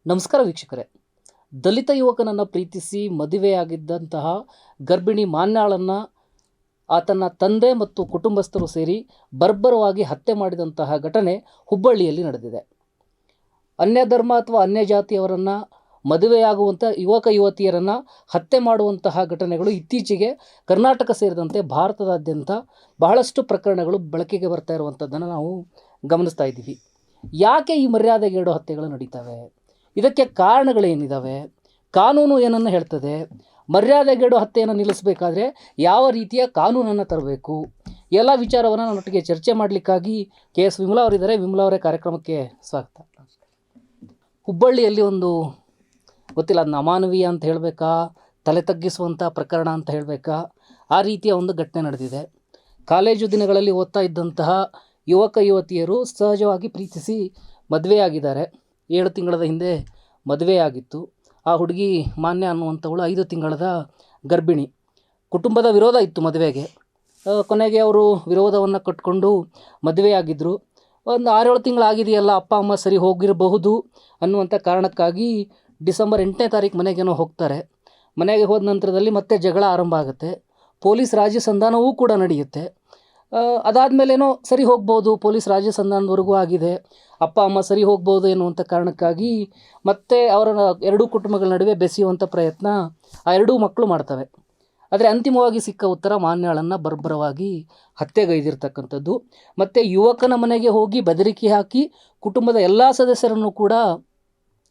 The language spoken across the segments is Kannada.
ನಮಸ್ಕಾರ ವೀಕ್ಷಕರೇ. ದಲಿತ ಯುವಕನನ್ನು ಪ್ರೀತಿಸಿ ಮದುವೆಯಾಗಿದ್ದಂತಹ ಗರ್ಭಿಣಿ ಮಾನ್ಯಾಳನ್ನು ಆತನ ತಂದೆ ಮತ್ತು ಕುಟುಂಬಸ್ಥರು ಸೇರಿ ಬರ್ಬರವಾಗಿ ಹತ್ಯೆ ಮಾಡಿದಂತಹ ಘಟನೆ ಹುಬ್ಬಳ್ಳಿಯಲ್ಲಿ ನಡೆದಿದೆ. ಅನ್ಯ ಧರ್ಮ ಅಥವಾ ಅನ್ಯ ಜಾತಿಯವರನ್ನು ಮದುವೆಯಾಗುವಂಥ ಯುವಕ ಯುವತಿಯರನ್ನು ಹತ್ಯೆ ಮಾಡುವಂತಹ ಘಟನೆಗಳು ಇತ್ತೀಚೆಗೆ ಕರ್ನಾಟಕ ಸೇರಿದಂತೆ ಭಾರತದಾದ್ಯಂತ ಬಹಳಷ್ಟು ಪ್ರಕರಣಗಳು ಬೆಳಕಿಗೆ ಬರ್ತಾ ಇರುವಂಥದ್ದನ್ನು ನಾವು ಗಮನಿಸ್ತಾ ಇದ್ದೀವಿ. ಯಾಕೆ ಈ ಮರ್ಯಾದೆಗೇಡು ಹತ್ಯೆಗಳು ನಡೀತವೆ? ಇದಕ್ಕೆ ಕಾರಣಗಳೇನಿದ್ದಾವೆ? ಕಾನೂನು ಏನನ್ನು ಹೇಳ್ತದೆ? ಮರ್ಯಾದೆಗೇಡು ಹತ್ಯೆಯನ್ನು ನಿಲ್ಲಿಸಬೇಕಾದ್ರೆ ಯಾವ ರೀತಿಯ ಕಾನೂನನ್ನು ತರಬೇಕು? ಎಲ್ಲ ವಿಚಾರವನ್ನು ನನ್ನೊಟ್ಟಿಗೆ ಚರ್ಚೆ ಮಾಡಲಿಕ್ಕಾಗಿ KS ವಿಮಲಾ ಅವರಿದ್ದಾರೆ. ವಿಮಲಾ ಅವರೇ, ಕಾರ್ಯಕ್ರಮಕ್ಕೆ ಸ್ವಾಗತ. ಹುಬ್ಬಳ್ಳಿಯಲ್ಲಿ ಒಂದು ಗೊತ್ತಿಲ್ಲ, ಅದನ್ನ ಅಮಾನವೀಯ ಅಂತ ಹೇಳಬೇಕಾ, ತಲೆ ತಗ್ಗಿಸುವಂಥ ಪ್ರಕರಣ ಅಂತ ಹೇಳಬೇಕಾ, ಆ ರೀತಿಯ ಒಂದು ಘಟನೆ ನಡೆದಿದೆ. ಕಾಲೇಜು ದಿನಗಳಲ್ಲಿ ಓದ್ತಾ ಇದ್ದಂತಹ ಯುವಕ ಯುವತಿಯರು ಸಹಜವಾಗಿ ಪ್ರೀತಿಸಿ ಮದುವೆಯಾಗಿದ್ದಾರೆ. 7 ತಿಂಗಳ ಹಿಂದೆ ಮದುವೆಯಾಗಿತ್ತು. ಆ ಹುಡುಗಿ ಮಾನ್ಯ ಅನ್ನುವಂಥವಳು 5 ತಿಂಗಳ ಗರ್ಭಿಣಿ. ಕುಟುಂಬದ ವಿರೋಧ ಇತ್ತು ಮದುವೆಗೆ. ಕೊನೆಗೆ ಅವರು ವಿರೋಧವನ್ನು ಕಟ್ಟಿಕೊಂಡು ಮದುವೆಯಾಗಿದ್ದರು. ಒಂದು 6-7 ತಿಂಗಳಾಗಿದೆಯಲ್ಲ, ಅಪ್ಪ ಅಮ್ಮ ಸರಿ ಹೋಗಿರಬಹುದು ಅನ್ನುವಂಥ ಕಾರಣಕ್ಕಾಗಿ ಡಿಸೆಂಬರ್ 8ನೇ ತಾರೀಕು ಮನೆಗೇನೋ ಹೋಗ್ತಾರೆ. ಮನೆಗೆ ಹೋದ ನಂತರದಲ್ಲಿ ಮತ್ತೆ ಜಗಳ ಆರಂಭ ಆಗುತ್ತೆ. ಪೊಲೀಸ್ ರಾಜ್ಯ ಸಂಧಾನವೂ ಕೂಡ ನಡೆಯುತ್ತೆ. ಅದಾದಮೇಲೇನೋ ಸರಿ ಹೋಗ್ಬೋದು, ಪೊಲೀಸ್ ರಾಜ್ಯ ಸಂಧಾನದವರೆಗೂ ಆಗಿದೆ, ಅಪ್ಪ ಅಮ್ಮ ಸರಿ ಹೋಗ್ಬೋದು ಎನ್ನುವಂಥ ಕಾರಣಕ್ಕಾಗಿ ಮತ್ತೆ ಅವರ ಎರಡೂ ಕುಟುಂಬಗಳ ನಡುವೆ ಬೆಸೆಯುವಂಥ ಪ್ರಯತ್ನ ಆ ಎರಡೂ ಮಕ್ಕಳು ಮಾಡ್ತವೆ. ಆದರೆ ಅಂತಿಮವಾಗಿ ಸಿಕ್ಕ ಉತ್ತರ ಮಾನ್ಯಾಳನ್ನು ಬರ್ಬರವಾಗಿ ಹತ್ಯೆಗೈದಿರ್ತಕ್ಕಂಥದ್ದು. ಮತ್ತು ಯುವಕನ ಮನೆಗೆ ಹೋಗಿ ಬೆದರಿಕೆ ಹಾಕಿ ಕುಟುಂಬದ ಎಲ್ಲ ಸದಸ್ಯರನ್ನು ಕೂಡ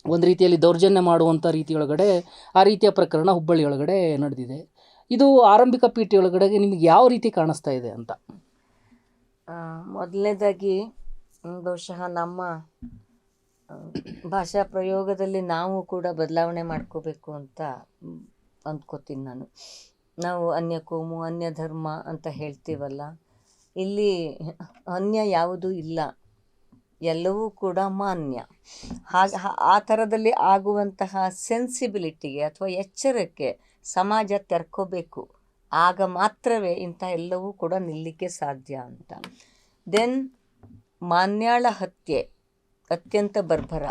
ಒಂದು ರೀತಿಯಲ್ಲಿ ದೌರ್ಜನ್ಯ ಮಾಡುವಂಥ ರೀತಿಯೊಳಗಡೆ ಆ ರೀತಿಯ ಪ್ರಕರಣ ಹುಬ್ಬಳ್ಳಿಯೊಳಗಡೆ ನಡೆದಿದೆ. ಇದು ಆರಂಭಿಕ ಪೀಠೆಯೊಳಗಡೆ ನಿಮಗೆ ಯಾವ ರೀತಿ ಕಾಣಿಸ್ತಾ ಇದೆ ಅಂತ? ಮೊದಲನೇದಾಗಿ ಬಹುಶಃ ನಮ್ಮ ಭಾಷಾ ಪ್ರಯೋಗದಲ್ಲಿ ನಾವು ಕೂಡ ಬದಲಾವಣೆ ಮಾಡ್ಕೋಬೇಕು ಅಂತ ಅಂದ್ಕೋತೀನಿ ನಾನು. ನಾವು ಅನ್ಯ ಕೋಮು, ಅನ್ಯ ಧರ್ಮ ಅಂತ ಹೇಳ್ತೀವಲ್ಲ, ಇಲ್ಲಿ ಅನ್ಯ ಯಾವುದೂ ಇಲ್ಲ, ಎಲ್ಲವೂ ಕೂಡ ಮಾನ್ಯ. ಹಾಗೆ ಆ ಥರದಲ್ಲಿ ಆಗುವಂತಹ ಸೆನ್ಸಿಬಿಲಿಟಿಗೆ ಅಥವಾ ಎಚ್ಚರಕ್ಕೆ ಸಮಾಜ ತೆರ್ಕೋಬೇಕು. ಆಗ ಮಾತ್ರವೇ ಇಂಥ ಎಲ್ಲವೂ ಕೂಡ ನಿಲ್ಲಕ್ಕೆ ಸಾಧ್ಯ ಅಂತ. ದೆನ್ ಮಾನ್ಯಾಳ ಹತ್ಯೆ ಅತ್ಯಂತ ಬರ್ಬರ.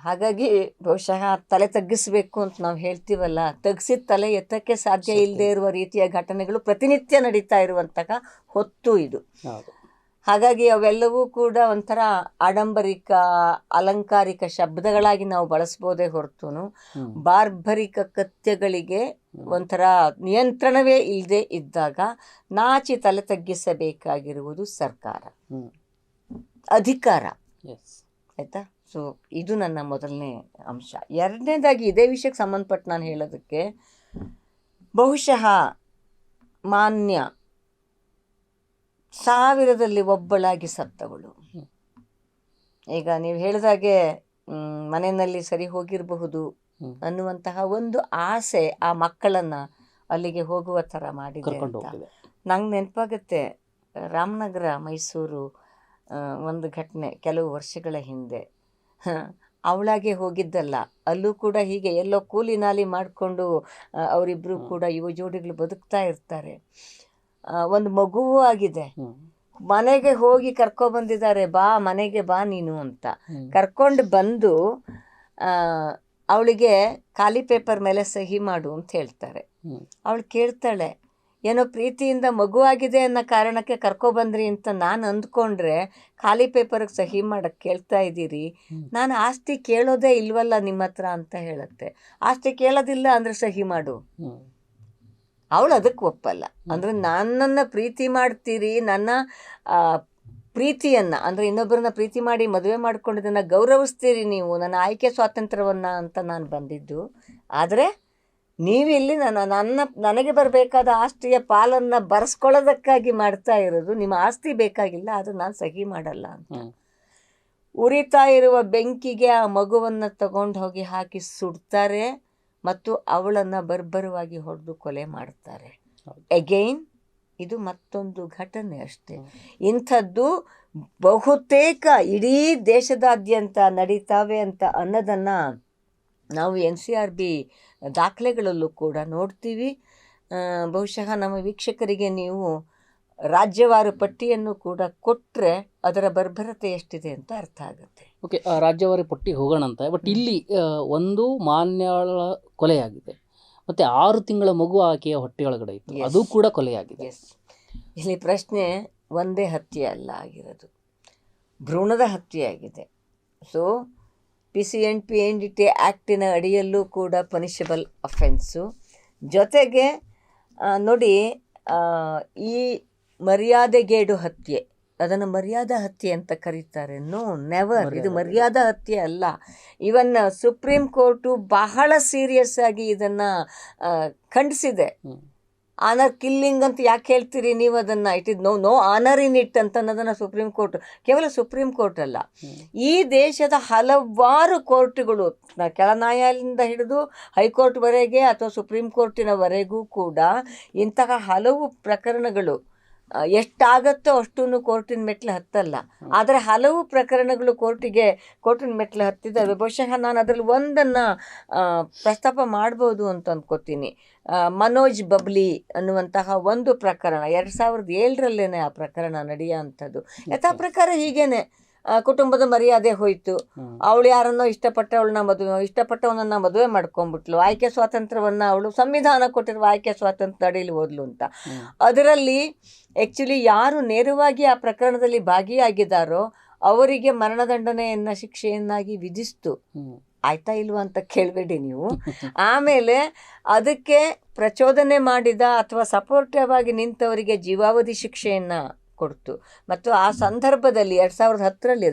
ಹಾಗಾಗಿ ಬಹುಶಃ ತಲೆ ತಗ್ಗಿಸ್ಬೇಕು ಅಂತ ನಾವು ಹೇಳ್ತೀವಲ್ಲ, ತಗ್ಸಿದ ತಲೆ ಎತ್ತಕ್ಕೆ ಸಾಧ್ಯ ಇಲ್ಲದೆ ಇರುವ ರೀತಿಯ ಘಟನೆಗಳು ಪ್ರತಿನಿತ್ಯ ನಡೀತಾ ಇರುವಂತಹ ಹೊತ್ತು ಇದು. ಹಾಗಾಗಿ ಅವೆಲ್ಲವೂ ಕೂಡ ಒಂಥರ ಆಡಂಬರಿಕ ಅಲಂಕಾರಿಕ ಶಬ್ದಗಳಾಗಿ ನಾವು ಬಳಸ್ಬೋದೇ ಹೊರತು ಬಾರ್ಬರಿಕ ಕೃತ್ಯಗಳಿಗೆ ಒಂಥರ ನಿಯಂತ್ರಣವೇ ಇಲ್ಲದೆ ಇದ್ದಾಗ ನಾಚಿ ತಲೆ ತಗ್ಗಿಸಬೇಕಾಗಿರುವುದು ಸರ್ಕಾರ, ಅಧಿಕಾರ. ಆಯಿತಾ? ಸೊ ಇದು ನನ್ನ ಮೊದಲನೇ ಅಂಶ. ಎರಡನೇದಾಗಿ ಇದೇ ವಿಷಯಕ್ಕೆ ಸಂಬಂಧಪಟ್ಟು ನಾನು ಹೇಳೋದಕ್ಕೆ, ಬಹುಶಃ ಮಾನ್ಯ 1000ರಲ್ಲಿ ಒಬ್ಬಳಾಗಿ ಸತ್ತವಳು. ಈಗ ನೀವು ಹೇಳಿದಾಗೆ ಮನೆಯಲ್ಲಿ ಸರಿ ಹೋಗಿರಬಹುದು ಅನ್ನುವಂತಹ ಒಂದು ಆಸೆ ಆ ಮಕ್ಕಳನ್ನು ಅಲ್ಲಿಗೆ ಹೋಗುವ ಥರ ಮಾಡಿದೆ ಅಂತ ನಂಗೆ ನೆನಪಾಗುತ್ತೆ. ರಾಮನಗರ, ಮೈಸೂರು ಒಂದು ಘಟನೆ ಕೆಲವು ವರ್ಷಗಳ ಹಿಂದೆ. ಅವಳಾಗೆ ಹೋಗಿದ್ದಲ್ಲ, ಅಲ್ಲೂ ಕೂಡ ಹೀಗೆ ಎಲ್ಲೋ ಕೂಲಿ ನಾಲಿ ಮಾಡಿಕೊಂಡು ಅವರಿಬ್ಬರು ಕೂಡ ಯುವ ಜೋಡಿಗಳು ಬದುಕ್ತಾ ಇರ್ತಾರೆ. ಒಂದು ಮಗುವೂ ಆಗಿದೆ. ಮನೆಗೆ ಹೋಗಿ ಕರ್ಕೊಬಂದಿದ್ದಾರೆ, ಬಾ ಮನೆಗೆ ಬಾ ನೀನು ಅಂತ ಕರ್ಕೊಂಡು ಬಂದು ಅವಳಿಗೆ ಖಾಲಿ ಪೇಪರ್ ಮೇಲೆ ಸಹಿ ಮಾಡು ಅಂತ ಹೇಳ್ತಾರೆ. ಅವಳು ಕೇಳ್ತಾಳೆ, ಏನೋ ಪ್ರೀತಿಯಿಂದ ಮಗು ಆಗಿದೆ ಅನ್ನೋ ಕಾರಣಕ್ಕೆ ಕರ್ಕೊಬಂದ್ರಿ ಅಂತ ನಾನು ಅಂದ್ಕೊಂಡ್ರೆ ಖಾಲಿ ಪೇಪರ್ಗೆ ಸಹಿ ಮಾಡಕ್ಕೆ ಕೇಳ್ತಾ ಇದ್ದೀರಿ, ನಾನು ಆಸ್ತಿ ಕೇಳೋದೇ ಇಲ್ವಲ್ಲ ನಿಮ್ಮ ಹತ್ರ ಅಂತ ಹೇಳುತ್ತೆ. ಆಸ್ತಿ ಕೇಳೋದಿಲ್ಲ ಅಂದರೆ ಸಹಿ ಮಾಡು. ಅವಳು ಅದಕ್ಕೆ ಒಪ್ಪಲ್ಲ. ಅಂದರೆ ನನ್ನನ್ನು ಪ್ರೀತಿ ಮಾಡ್ತೀರಿ, ನನ್ನ ಪ್ರೀತಿಯನ್ನು ಅಂದರೆ ಇನ್ನೊಬ್ಬರನ್ನ ಪ್ರೀತಿ ಮಾಡಿ ಮದುವೆ ಮಾಡ್ಕೊಂಡಿದ್ದನ್ನು ಗೌರವಿಸ್ತೀರಿ ನೀವು, ನನ್ನ ಆಯ್ಕೆ ಸ್ವಾತಂತ್ರ್ಯವನ್ನು ಅಂತ ನಾನು ಬಂದಿದ್ದು. ಆದರೆ ನೀವಿಲ್ಲಿ ನನಗೆ ಬರಬೇಕಾದ ಆಸ್ತಿಯ ಪಾಲನ್ನು ಬರೆಸ್ಕೊಳ್ಳೋದಕ್ಕಾಗಿ ಮಾಡ್ತಾ ಇರೋದು. ನಿಮ್ಮ ಆಸ್ತಿ ಬೇಕಾಗಿಲ್ಲ, ಅದು ನಾನು ಸಹಿ ಮಾಡಲ್ಲ ಅಂತ. ಉರಿತಾ ಇರುವ ಬೆಂಕಿಗೆ ಆ ಮಗುವನ್ನು ತಗೊಂಡು ಹೋಗಿ ಹಾಕಿ ಸುಡ್ತಾರೆ ಮತ್ತು ಅವಳನ್ನು ಬರ್ಬರವಾಗಿ ಹೊಡೆದು ಕೊಲೆ ಮಾಡ್ತಾರೆ. ಅಗೈನ್ ಇದು ಮತ್ತೊಂದು ಘಟನೆ ಅಷ್ಟೇ. ಇಂಥದ್ದು ಬಹುತೇಕ ಇಡೀ ದೇಶದಾದ್ಯಂತ ನಡೀತಾವೆ ಅಂತ ಅನ್ನೋದನ್ನು ನಾವು NCRB ದಾಖಲೆಗಳಲ್ಲೂ ಕೂಡ ನೋಡ್ತೀವಿ. ಬಹುಶಃ ನಮ್ಮ ವೀಕ್ಷಕರಿಗೆ ನೀವು ರಾಜ್ಯವಾರು ಪಟ್ಟಿಯನ್ನು ಕೂಡ ಕೊಟ್ಟರೆ ಅದರ ಬರ್ಬರತೆ ಎಷ್ಟಿದೆ ಅಂತ ಅರ್ಥ ಆಗುತ್ತೆ. ಓಕೆ, ರಾಜ್ಯವಾರಿ ಪಟ್ಟಿ ಹೋಗೋಣ ಅಂತ. ಬಟ್ ಇಲ್ಲಿ ಒಂದು ಮಾನ್ಯಾಳ ಕೊಲೆಯಾಗಿದೆ, ಮತ್ತು 6 ತಿಂಗಳ ಮಗು ಆಕೆಯ ಹೊಟ್ಟೆಯೊಳಗಡೆ ಇತ್ತು, ಅದು ಕೂಡ ಕೊಲೆಯಾಗಿದೆ. ಇಲ್ಲಿ ಪ್ರಶ್ನೆ ಒಂದೇ ಹತ್ಯೆ ಅಲ್ಲ ಆಗಿರೋದು, ಭ್ರೂಣದ ಹತ್ಯೆ ಆಗಿದೆ. ಸೊ PCNPNDT ಆ್ಯಕ್ಟಿನ ಅಡಿಯಲ್ಲೂ ಕೂಡ ಪನಿಷಬಲ್ ಅಫೆನ್ಸು. ಜೊತೆಗೆ ನೋಡಿ, ಈ ಮರ್ಯಾದೆಗೇಡು ಹತ್ಯೆ, ಅದನ್ನು ಮರ್ಯಾದಾ ಹತ್ಯೆ ಅಂತ ಕರೀತಾರೆ. ನೋ, ನೆವರ್, ಇದು ಮರ್ಯಾದಾ ಹತ್ಯೆ ಅಲ್ಲ. ಇವನ್ ಸುಪ್ರೀಂ ಕೋರ್ಟು ಬಹಳ ಸೀರಿಯಸ್ ಆಗಿ ಇದನ್ನು ಖಂಡಿಸಿದೆ. ಆನರ್ ಕಿಲ್ಲಿಂಗ್ ಅಂತ ಯಾಕೆ ಹೇಳ್ತೀರಿ ನೀವು ಅದನ್ನು? It is no honour in it ಅಂತ ಅನ್ನೋದನ್ನು ಸುಪ್ರೀಂ ಕೋರ್ಟ್, ಕೇವಲ ಸುಪ್ರೀಂ ಕೋರ್ಟ್ ಅಲ್ಲ, ಈ ದೇಶದ ಹಲವಾರು ಕೋರ್ಟ್ಗಳು, ಕೆಳ ನ್ಯಾಯಾಲಯದಿಂದ ಹಿಡಿದು ಹೈಕೋರ್ಟ್ವರೆಗೆ ಅಥವಾ ಸುಪ್ರೀಂ ಕೋರ್ಟಿನವರೆಗೂ ಕೂಡ ಇಂತಹ ಹಲವು ಪ್ರಕರಣಗಳು, ಎಷ್ಟಾಗತ್ತೋ ಅಷ್ಟೂ ಕೋರ್ಟಿನ ಮೆಟ್ಲು ಹತ್ತಲ್ಲ, ಆದರೆ ಹಲವು ಪ್ರಕರಣಗಳು ಕೋರ್ಟಿನ ಮೆಟ್ಲು ಹತ್ತಿದ್ದಾವೆ. ಬಹುಶಃ ನಾನು ಅದರಲ್ಲಿ ಒಂದನ್ನು ಪ್ರಸ್ತಾಪ ಮಾಡ್ಬೋದು ಅಂತ ಅಂದ್ಕೋತೀನಿ. ಮನೋಜ್ ಬಬ್ಲಿ ಅನ್ನುವಂತಹ ಒಂದು ಪ್ರಕರಣ 2007ರಲ್ಲೇನೆ ಆ ಪ್ರಕರಣ ನಡೆಯೋ ಅಂಥದ್ದು. ಯಥಾ ಪ್ರಕಾರ ಹೀಗೇನೆ ಕುಟುಂಬದ ಮರ್ಯಾದೆ ಹೋಯಿತು. ಅವಳು ಯಾರನ್ನೋ ಇಷ್ಟಪಟ್ಟವನನ್ನು ಮದುವೆ ಮಾಡ್ಕೊಂಡ್ಬಿಟ್ಲು. ಆಯ್ಕೆ ಸ್ವಾತಂತ್ರ್ಯವನ್ನು ಅವಳು ಸಂವಿಧಾನ ಕೊಟ್ಟಿರುವ ಆಯ್ಕೆ ಸ್ವಾತಂತ್ರ್ಯ ಅಡಿಯಲ್ಲಿ ಹೋದ್ಲು ಅಂತ. ಅದರಲ್ಲಿ ಆ್ಯಕ್ಚುಲಿ ಯಾರು ನೇರವಾಗಿ ಆ ಪ್ರಕರಣದಲ್ಲಿ ಭಾಗಿಯಾಗಿದ್ದಾರೋ ಅವರಿಗೆ ಮರಣದಂಡನೆಯನ್ನು ಶಿಕ್ಷೆಯನ್ನಾಗಿ ವಿಧಿಸ್ತು. ಆಯ್ತಾ ಇಲ್ವಾ ಅಂತ ಕೇಳಬೇಡಿ ನೀವು. ಆಮೇಲೆ ಅದಕ್ಕೆ ಪ್ರಚೋದನೆ ಮಾಡಿದ ಅಥವಾ ಸಪೋರ್ಟಿವ್ ಆಗಿ ನಿಂತವರಿಗೆ ಜೀವಾವಧಿ ಶಿಕ್ಷೆಯನ್ನು ಕೊಡ್ತು. ಮತ್ತು ಆ ಸಂದರ್ಭದಲ್ಲಿ 2010ರಲ್ಲಿ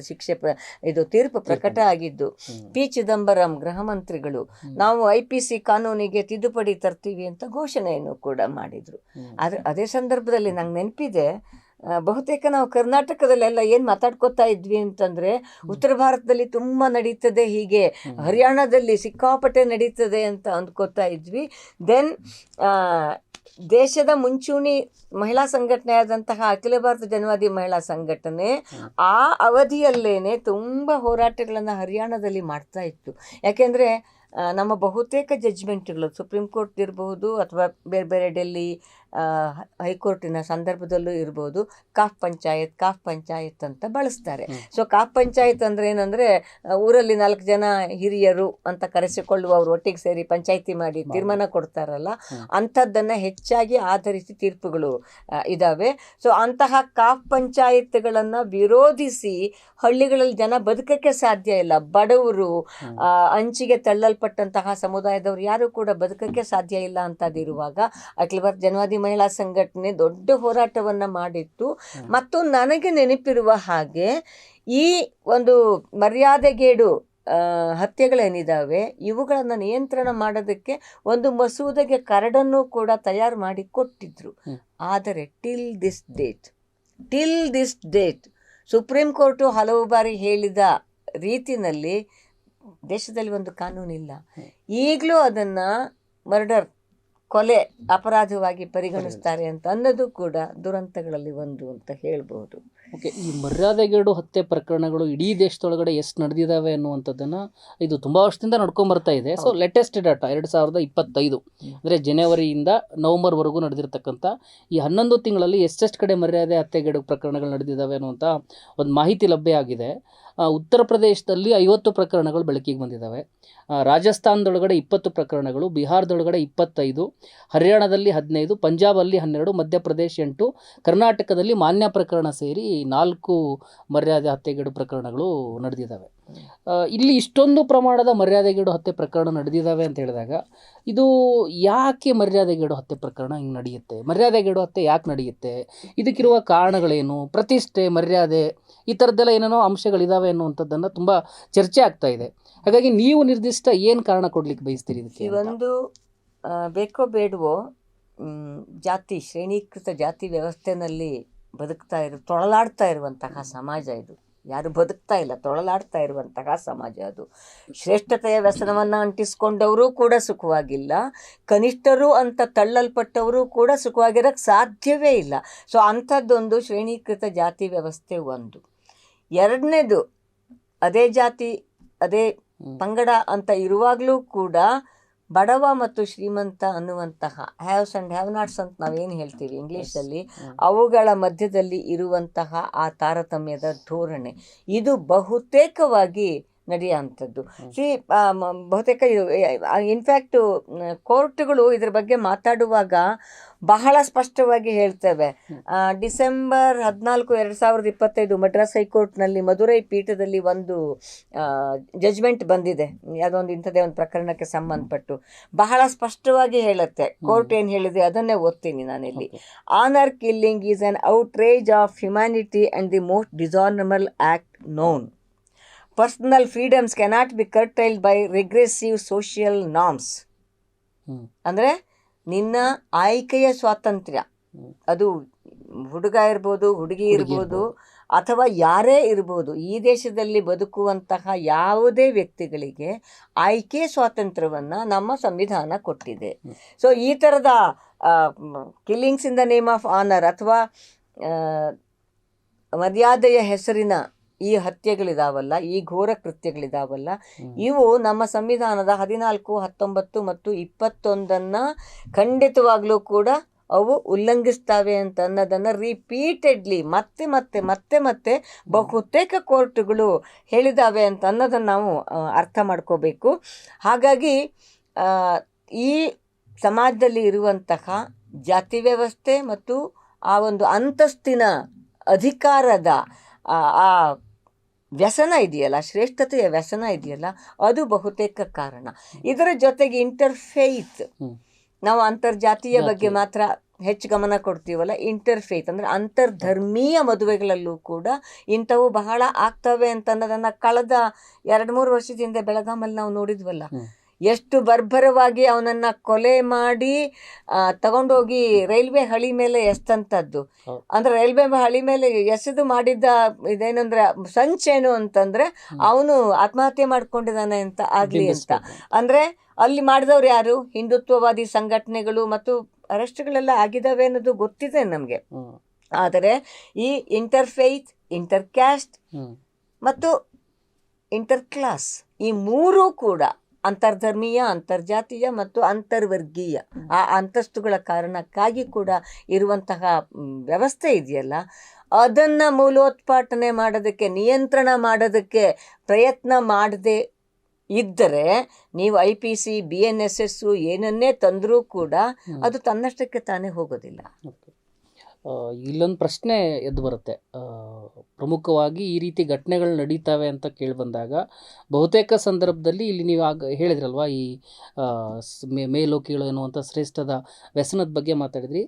ಇದು ತೀರ್ಪು ಪ್ರಕಟ ಆಗಿದ್ದು. ಪಿ ಚಿದಂಬರಂ ಗೃಹ ಮಂತ್ರಿಗಳು ನಾವು IPC ಕಾನೂನಿಗೆ ತಿದ್ದುಪಡಿ ತರ್ತೀವಿ ಅಂತ ಘೋಷಣೆಯನ್ನು ಕೂಡ ಮಾಡಿದರು. ಆದರೆ ಅದೇ ಸಂದರ್ಭದಲ್ಲಿ ನಂಗೆ ನೆನಪಿದೆ, ಬಹುತೇಕ ನಾವು ಕರ್ನಾಟಕದಲ್ಲೆಲ್ಲ ಏನು ಮಾತಾಡ್ಕೋತಾ ಇದ್ವಿ ಅಂತಂದರೆ, ಉತ್ತರ ಭಾರತದಲ್ಲಿ ತುಂಬ ನಡೀತದೆ ಹೀಗೆ, ಹರಿಯಾಣದಲ್ಲಿ ಸಿಕ್ಕಾಪಟ್ಟೆ ನಡೀತದೆ ಅಂತ ಅಂದ್ಕೋತಾ ಇದ್ವಿ. ದೆನ್ ದೇಶದ ಮುಂಚೂಣಿ ಮಹಿಳಾ ಸಂಘಟನೆ ಆದಂತಹ ಅಖಿಲ ಭಾರತ ಜನವಾದಿ ಮಹಿಳಾ ಸಂಘಟನೆ ಆ ಅವಧಿಯಲ್ಲೇನೆ ತುಂಬ ಹೋರಾಟಗಳನ್ನು ಹರಿಯಾಣದಲ್ಲಿ ಮಾಡ್ತಾ ಇತ್ತು. ಯಾಕೆಂದರೆ ನಮ್ಮ ಬಹುತೇಕ ಜಡ್ಜ್ಮೆಂಟ್ಗಳು ಸುಪ್ರೀಂ ಕೋರ್ಟ್ ಇರಬಹುದು ಅಥವಾ ಬೇರೆ ಬೇರೆ ಡೆಲ್ಲಿ ಹೈಕೋರ್ಟಿನ ಸಂದರ್ಭದಲ್ಲೂ ಇರ್ಬೋದು, ಕಾಫ್ ಪಂಚಾಯತ್ ಅಂತ ಬಳಸ್ತಾರೆ. ಸೊ ಕಾಫ್ ಪಂಚಾಯತ್ ಅಂದರೆ ಏನಂದರೆ, ಊರಲ್ಲಿ 4 ಜನ ಹಿರಿಯರು ಅಂತ ಕರೆಸಿಕೊಳ್ಳುವವರು ಒಟ್ಟಿಗೆ ಸೇರಿ ಪಂಚಾಯಿತಿ ಮಾಡಿ ತೀರ್ಮಾನ ಕೊಡ್ತಾರಲ್ಲ, ಅಂಥದ್ದನ್ನು ಹೆಚ್ಚಾಗಿ ಆಧರಿಸಿ ತೀರ್ಪುಗಳು ಇದ್ದಾವೆ. ಸೊ ಅಂತಹ ಕಾಫ್ ಪಂಚಾಯತ್ಗಳನ್ನು ವಿರೋಧಿಸಿ ಹಳ್ಳಿಗಳಲ್ಲಿ ಜನ ಬದುಕಕ್ಕೆ ಸಾಧ್ಯ ಇಲ್ಲ. ಬಡವರು, ಅಂಚಿಗೆ ತಳ್ಳಲ್ಪಟ್ಟಂತಹ ಸಮುದಾಯದವರು ಯಾರು ಕೂಡ ಬದುಕಕ್ಕೆ ಸಾಧ್ಯ ಇಲ್ಲ ಅಂತದಿರುವಾಗ ಅಖಿಲ ಭಾರತ ಜನವಾದಿ ಮಹಿಳಾ ಸಂಘಟನೆ ದೊಡ್ಡ ಹೋರಾಟವನ್ನು ಮಾಡಿತ್ತು. ಮತ್ತು ನನಗೆ ನೆನಪಿರುವ ಹಾಗೆ ಈ ಒಂದು ಮರ್ಯಾದೆಗೇಡು ಹತ್ಯೆಗಳೇನಿದ್ದಾವೆ ಇವುಗಳನ್ನು ನಿಯಂತ್ರಣ ಮಾಡೋದಕ್ಕೆ ಒಂದು ಮಸೂದೆಗೆ ಕರಡನ್ನು ಕೂಡ ತಯಾರು ಮಾಡಿ ಕೊಟ್ಟಿದ್ರು. ಆದರೆ till this date supreme court ಹಲವು ಬಾರಿ ಹೇಳಿದ ರೀತಿಯಲ್ಲಿ ದೇಶದಲ್ಲಿ ಒಂದು ಕಾನೂನಿಲ್ಲ. ಈಗಲೂ ಅದನ್ನು ಕೊಲೆ ಅಪರಾಧವಾಗಿ ಪರಿಗಣಿಸ್ತಾರೆ ಅಂತ ಅನ್ನೋದು ಕೂಡ ದುರಂತಗಳಲ್ಲಿ ಒಂದು ಅಂತ ಹೇಳ್ಬೋದು. ಓಕೆ, ಈ ಮರ್ಯಾದೆಗೇಡು ಹತ್ಯೆ ಪ್ರಕರಣಗಳು ಇಡೀ ದೇಶದೊಳಗಡೆ ಎಷ್ಟು ನಡೆದಿದ್ದಾವೆ ಅನ್ನುವಂಥದ್ದನ್ನು ಇದು ತುಂಬ ವರ್ಷದಿಂದ ನಡ್ಕೊಂಬರ್ತಾ ಇದೆ. ಸೊ ಲೇಟೆಸ್ಟ್ ಡಾಟಾ 2025 ಅಂದರೆ ಜನವರಿಯಿಂದ ನವಂಬರ್ವರೆಗೂ ನಡೆದಿರ್ತಕ್ಕಂಥ ಈ 11 ತಿಂಗಳಲ್ಲಿ ಎಷ್ಟೆಷ್ಟು ಕಡೆ ಮರ್ಯಾದೆ ಹತ್ಯೆಗೇಡು ಪ್ರಕರಣಗಳು ನಡೆದಿದ್ದಾವೆ ಅನ್ನುವಂಥ ಒಂದು ಮಾಹಿತಿ ಲಭ್ಯ ಆಗಿದೆ. ಉತ್ತರ ಪ್ರದೇಶದಲ್ಲಿ 50 ಪ್ರಕರಣಗಳು ಬೆಳಕಿಗೆ ಬಂದಿದ್ದಾವೆ, ರಾಜಸ್ಥಾನದೊಳಗಡೆ 20 ಪ್ರಕರಣಗಳು, ಬಿಹಾರದೊಳಗಡೆ 25, ಹರಿಯಾಣದಲ್ಲಿ 15, ಪಂಜಾಬಲ್ಲಿ 12, ಮಧ್ಯಪ್ರದೇಶ 8, ಕರ್ನಾಟಕದಲ್ಲಿ ಮಾನ್ಯ ಪ್ರಕರಣ ಸೇರಿ 4 ಮರ್ಯಾದೆ ಹತ್ಯೆಗೇಡು ಪ್ರಕರಣಗಳು ನಡೆದಿದ್ದಾವೆ. ಇಲ್ಲಿ ಇಷ್ಟೊಂದು ಪ್ರಮಾಣದ ಮರ್ಯಾದೆಗೇಡು ಹತ್ಯೆ ಪ್ರಕರಣ ನಡೆದಿದ್ದಾವೆ ಅಂತ ಹೇಳಿದಾಗ ಇದು ಯಾಕೆ ಮರ್ಯಾದೆಗೇಡು ಹತ್ಯೆ ಪ್ರಕರಣ ಹಿಂಗೆ ನಡೆಯುತ್ತೆ? ಮರ್ಯಾದೆಗೇಡು ಹತ್ಯೆ ಯಾಕೆ ನಡೆಯುತ್ತೆ? ಇದಕ್ಕಿರುವ ಕಾರಣಗಳೇನು? ಪ್ರತಿಷ್ಠೆ, ಮರ್ಯಾದೆ, ಈ ಥರದ್ದೆಲ್ಲ ಏನೇನೋ ಅಂಶಗಳಿದ್ದಾವೆ ಅನ್ನುವಂಥದ್ದನ್ನು ತುಂಬ ಚರ್ಚೆ ಆಗ್ತಾ ಇದೆ. ಹಾಗಾಗಿ ನೀವು ನಿರ್ದಿಷ್ಟ ಏನು ಕಾರಣ ಕೊಡ್ಲಿಕ್ಕೆ ಬಯಸ್ತೀರಿ ಇದಕ್ಕೆ? ಒಂದು ಬೇಕೋ ಬೇಡವೋ ಜಾತಿ, ಶ್ರೇಣೀಕೃತ ಜಾತಿ ವ್ಯವಸ್ಥೆನಲ್ಲಿ ತೊಳಲಾಡ್ತಾ ಇರುವಂತಹ ಸಮಾಜ ಇದು. ಯಾರು ಬದುಕ್ತಾ ಇಲ್ಲ, ತೊಳಲಾಡ್ತಾ ಇರುವಂತಹ ಸಮಾಜ ಅದು. ಶ್ರೇಷ್ಠತೆಯ ವ್ಯಸನವನ್ನು ಅಂಟಿಸ್ಕೊಂಡವರು ಕೂಡ ಸುಖವಾಗಿಲ್ಲ, ಕನಿಷ್ಠರು ಅಂತ ತಳ್ಳಲ್ಪಟ್ಟವರು ಕೂಡ ಸುಖವಾಗಿರೋಕ್ಕೆ ಸಾಧ್ಯವೇ ಇಲ್ಲ. ಸೊ ಅಂಥದ್ದೊಂದು ಶ್ರೇಣೀಕೃತ ಜಾತಿ ವ್ಯವಸ್ಥೆ ಒಂದು. ಎರಡನೇದು, ಅದೇ ಜಾತಿ ಅದೇ ಪಂಗಡ ಅಂತ ಇರುವಾಗಲೂ ಕೂಡ ಬಡವ ಮತ್ತು ಶ್ರೀಮಂತ ಅನ್ನುವಂತಹ ಹ್ಯಾವ್ಸ್ ಆ್ಯಂಡ್ ಹ್ಯಾವ್ ನಾಟ್ಸ್ ಅಂತ ನಾವೇನು ಹೇಳ್ತೀವಿ ಇಂಗ್ಲೀಷಲ್ಲಿ, ಅವುಗಳ ಮಧ್ಯದಲ್ಲಿ ಇರುವಂತಹ ಆ ತಾರತಮ್ಯದ ಧೋರಣೆ ಇದು ಬಹುತೇಕವಾಗಿ ನಡೆಯುವಂಥದ್ದು. ಬಹುತೇಕ ಇನ್ಫ್ಯಾಕ್ಟು ಕೋರ್ಟ್ಗಳು ಇದ್ರ ಬಗ್ಗೆ ಮಾತಾಡುವಾಗ ಬಹಳ ಸ್ಪಷ್ಟವಾಗಿ ಹೇಳ್ತೇವೆ. ಡಿಸೆಂಬರ್ 14, 2025 ಮದ್ರಾಸ್ ಹೈಕೋರ್ಟ್ನಲ್ಲಿ ಮದುರೈ ಪೀಠದಲ್ಲಿ ಒಂದು ಜಜ್ಮೆಂಟ್ ಬಂದಿದೆ, ಯಾವುದೋ ಒಂದು ಇಂಥದ್ದೇ ಒಂದು ಪ್ರಕರಣಕ್ಕೆ ಸಂಬಂಧಪಟ್ಟು ಬಹಳ ಸ್ಪಷ್ಟವಾಗಿ ಹೇಳುತ್ತೆ. ಕೋರ್ಟ್ ಏನು ಹೇಳಿದೆ ಅದನ್ನೇ ಓದ್ತೀನಿ ನಾನಿಲ್ಲಿ. Honour killing is an outrage of humanity and the most dishonourable act known. Personal freedoms cannot be curtailed by regressive social norms. ಅಂದರೆ ನಿನ್ನ ಆಯ್ಕೆಯ ಸ್ವಾತಂತ್ರ್ಯ, ಅದು ಹುಡುಗ ಇರ್ಬೋದು, ಹುಡುಗಿ ಇರ್ಬೋದು, ಅಥವಾ ಯಾರೇ ಇರ್ಬೋದು, ಈ ದೇಶದಲ್ಲಿ ಬದುಕುವಂತಹ ಯಾವುದೇ ವ್ಯಕ್ತಿಗಳಿಗೆ ಆಯ್ಕೆ ಸ್ವಾತಂತ್ರ್ಯವನ್ನು ನಮ್ಮ ಸಂವಿಧಾನ ಕೊಟ್ಟಿದೆ. ಸೊ ಈ ಥರದ killings in the name of honour ಅಥವಾ ಮರ್ಯಾದೆಯ ಹೆಸರಿನ ಈ ಹತ್ಯೆಗಳಿದಾವಲ್ಲ, ಈ ಘೋರ ಕೃತ್ಯಗಳಿದಾವಲ್ಲ, ಇವು ನಮ್ಮ ಸಂವಿಧಾನದ 14, 19 ಮತ್ತು 21 ಖಂಡಿತವಾಗ್ಲೂ ಕೂಡ ಅವು ಉಲ್ಲಂಘಿಸ್ತವೆ ಅಂತ ಅನ್ನೋದನ್ನು ರಿಪೀಟೆಡ್ಲಿ ಮತ್ತೆ ಮತ್ತೆ ಮತ್ತೆ ಮತ್ತೆ ಬಹುತೇಕ ಕೋರ್ಟ್ಗಳು ಹೇಳಿದಾವೆ ಅಂತ ಅನ್ನೋದನ್ನು ನಾವು ಅರ್ಥ ಮಾಡ್ಕೋಬೇಕು. ಹಾಗಾಗಿ ಈ ಸಮಾಜದಲ್ಲಿ ಇರುವಂತಹ ಜಾತಿ ವ್ಯವಸ್ಥೆ ಮತ್ತು ಆ ಒಂದು ಅಂತಸ್ತಿನ ಅಧಿಕಾರದ ಆ ವ್ಯಸನ ಇದೆಯಲ್ಲ, ಶ್ರೇಷ್ಠತೆಯ ವ್ಯಸನ ಇದೆಯಲ್ಲ, ಅದು ಬಹುತೇಕ ಕಾರಣ. ಇದರ ಜೊತೆಗೆ ಇಂಟರ್ಫೇತ್, ನಾವು ಅಂತರ್ಜಾತೀಯ ಬಗ್ಗೆ ಮಾತ್ರ ಹೆಚ್ಚು ಗಮನ ಕೊಡ್ತೀವಲ್ಲ, ಇಂಟರ್ಫೇತ್ ಅಂದರೆ ಅಂತರ್ಧರ್ಮೀಯ ಮದುವೆಗಳಲ್ಲೂ ಕೂಡ ಇಂಥವು ಬಹಳ ಆಗ್ತವೆ ಅಂತ ಅನ್ನೋದನ್ನು ಕಳೆದ 2-3 ವರ್ಷದ ಹಿಂದೆ ಬೆಳಗಾಮಲ್ಲಿ ನಾವು ನೋಡಿದ್ವಲ್ಲ. ಎಷ್ಟು ಬರ್ಬರವಾಗಿ ಅವನನ್ನು ಕೊಲೆ ಮಾಡಿ ತಗೊಂಡೋಗಿ ರೈಲ್ವೆ ಹಳಿ ಮೇಲೆ ಎಸ್ತಂಥದ್ದು. ಅಂದರೆ ರೈಲ್ವೆ ಹಳಿ ಮೇಲೆ ಎಸೆದು ಮಾಡಿದ್ದ ಇದೇನಂದ್ರೆ ಸಂಚೇನು ಅಂತಂದರೆ ಅವನು ಆತ್ಮಹತ್ಯೆ ಮಾಡ್ಕೊಂಡಿದ್ದಾನೆ ಅಂತ ಆಗಲಿ ಅಂತ. ಅಂದರೆ ಅಲ್ಲಿ ಮಾಡಿದವ್ರು ಯಾರು? ಹಿಂದುತ್ವವಾದಿ ಸಂಘಟನೆಗಳು, ಮತ್ತು ಅರೆಸ್ಟ್ಗಳೆಲ್ಲ ಆಗಿದ್ದಾವೆ ಅನ್ನೋದು ಗೊತ್ತಿದೆ ನಮಗೆ. ಆದರೆ ಈ ಇಂಟರ್ಫೇತ್, ಇಂಟರ್ ಕ್ಯಾಸ್ಟ್ ಮತ್ತು ಇಂಟರ್ ಕ್ಲಾಸ್, ಈ ಮೂರೂ ಕೂಡ ಅಂತರ್ಧರ್ಮೀಯ, ಅಂತರ್ಜಾತೀಯ ಮತ್ತು ಅಂತರ್ವರ್ಗೀಯ ಆ ಅಂತಸ್ತುಗಳ ಕಾರಣಕ್ಕಾಗಿ ಕೂಡ ಇರುವಂತಹ ವ್ಯವಸ್ಥೆ ಇದೆಯಲ್ಲ, ಅದನ್ನು ಮೂಲೋತ್ಪಾಟನೆ ಮಾಡೋದಕ್ಕೆ, ನಿಯಂತ್ರಣ ಮಾಡೋದಕ್ಕೆ ಪ್ರಯತ್ನ ಮಾಡದೆ ಇದ್ದರೆ ನೀವು IPC, BNSS ಏನನ್ನೇ ತಂದರೂ ಕೂಡ ಅದು ತನ್ನಷ್ಟಕ್ಕೆ ತಾನೇ ಹೋಗೋದಿಲ್ಲ. ಇಲ್ಲೊಂದು ಪ್ರಶ್ನೆ ಎದ್ದು ಬರುತ್ತೆ. ಪ್ರಮುಖವಾಗಿ ಈ ರೀತಿ ಘಟನೆಗಳು ನಡೀತವೆ ಅಂತ ಕೇಳಿಬಂದಾಗ ಬಹುತೇಕ ಸಂದರ್ಭದಲ್ಲಿ ಇಲ್ಲಿ ನೀವು ಹೇಳಿದ್ರಲ್ವ, ಈ ಮೇಲು ಕೀಳು ಎನ್ನುವಂಥ ಶ್ರೇಷ್ಠದ ವ್ಯಸನದ ಬಗ್ಗೆ ಮಾತಾಡಿದ್ರಿ.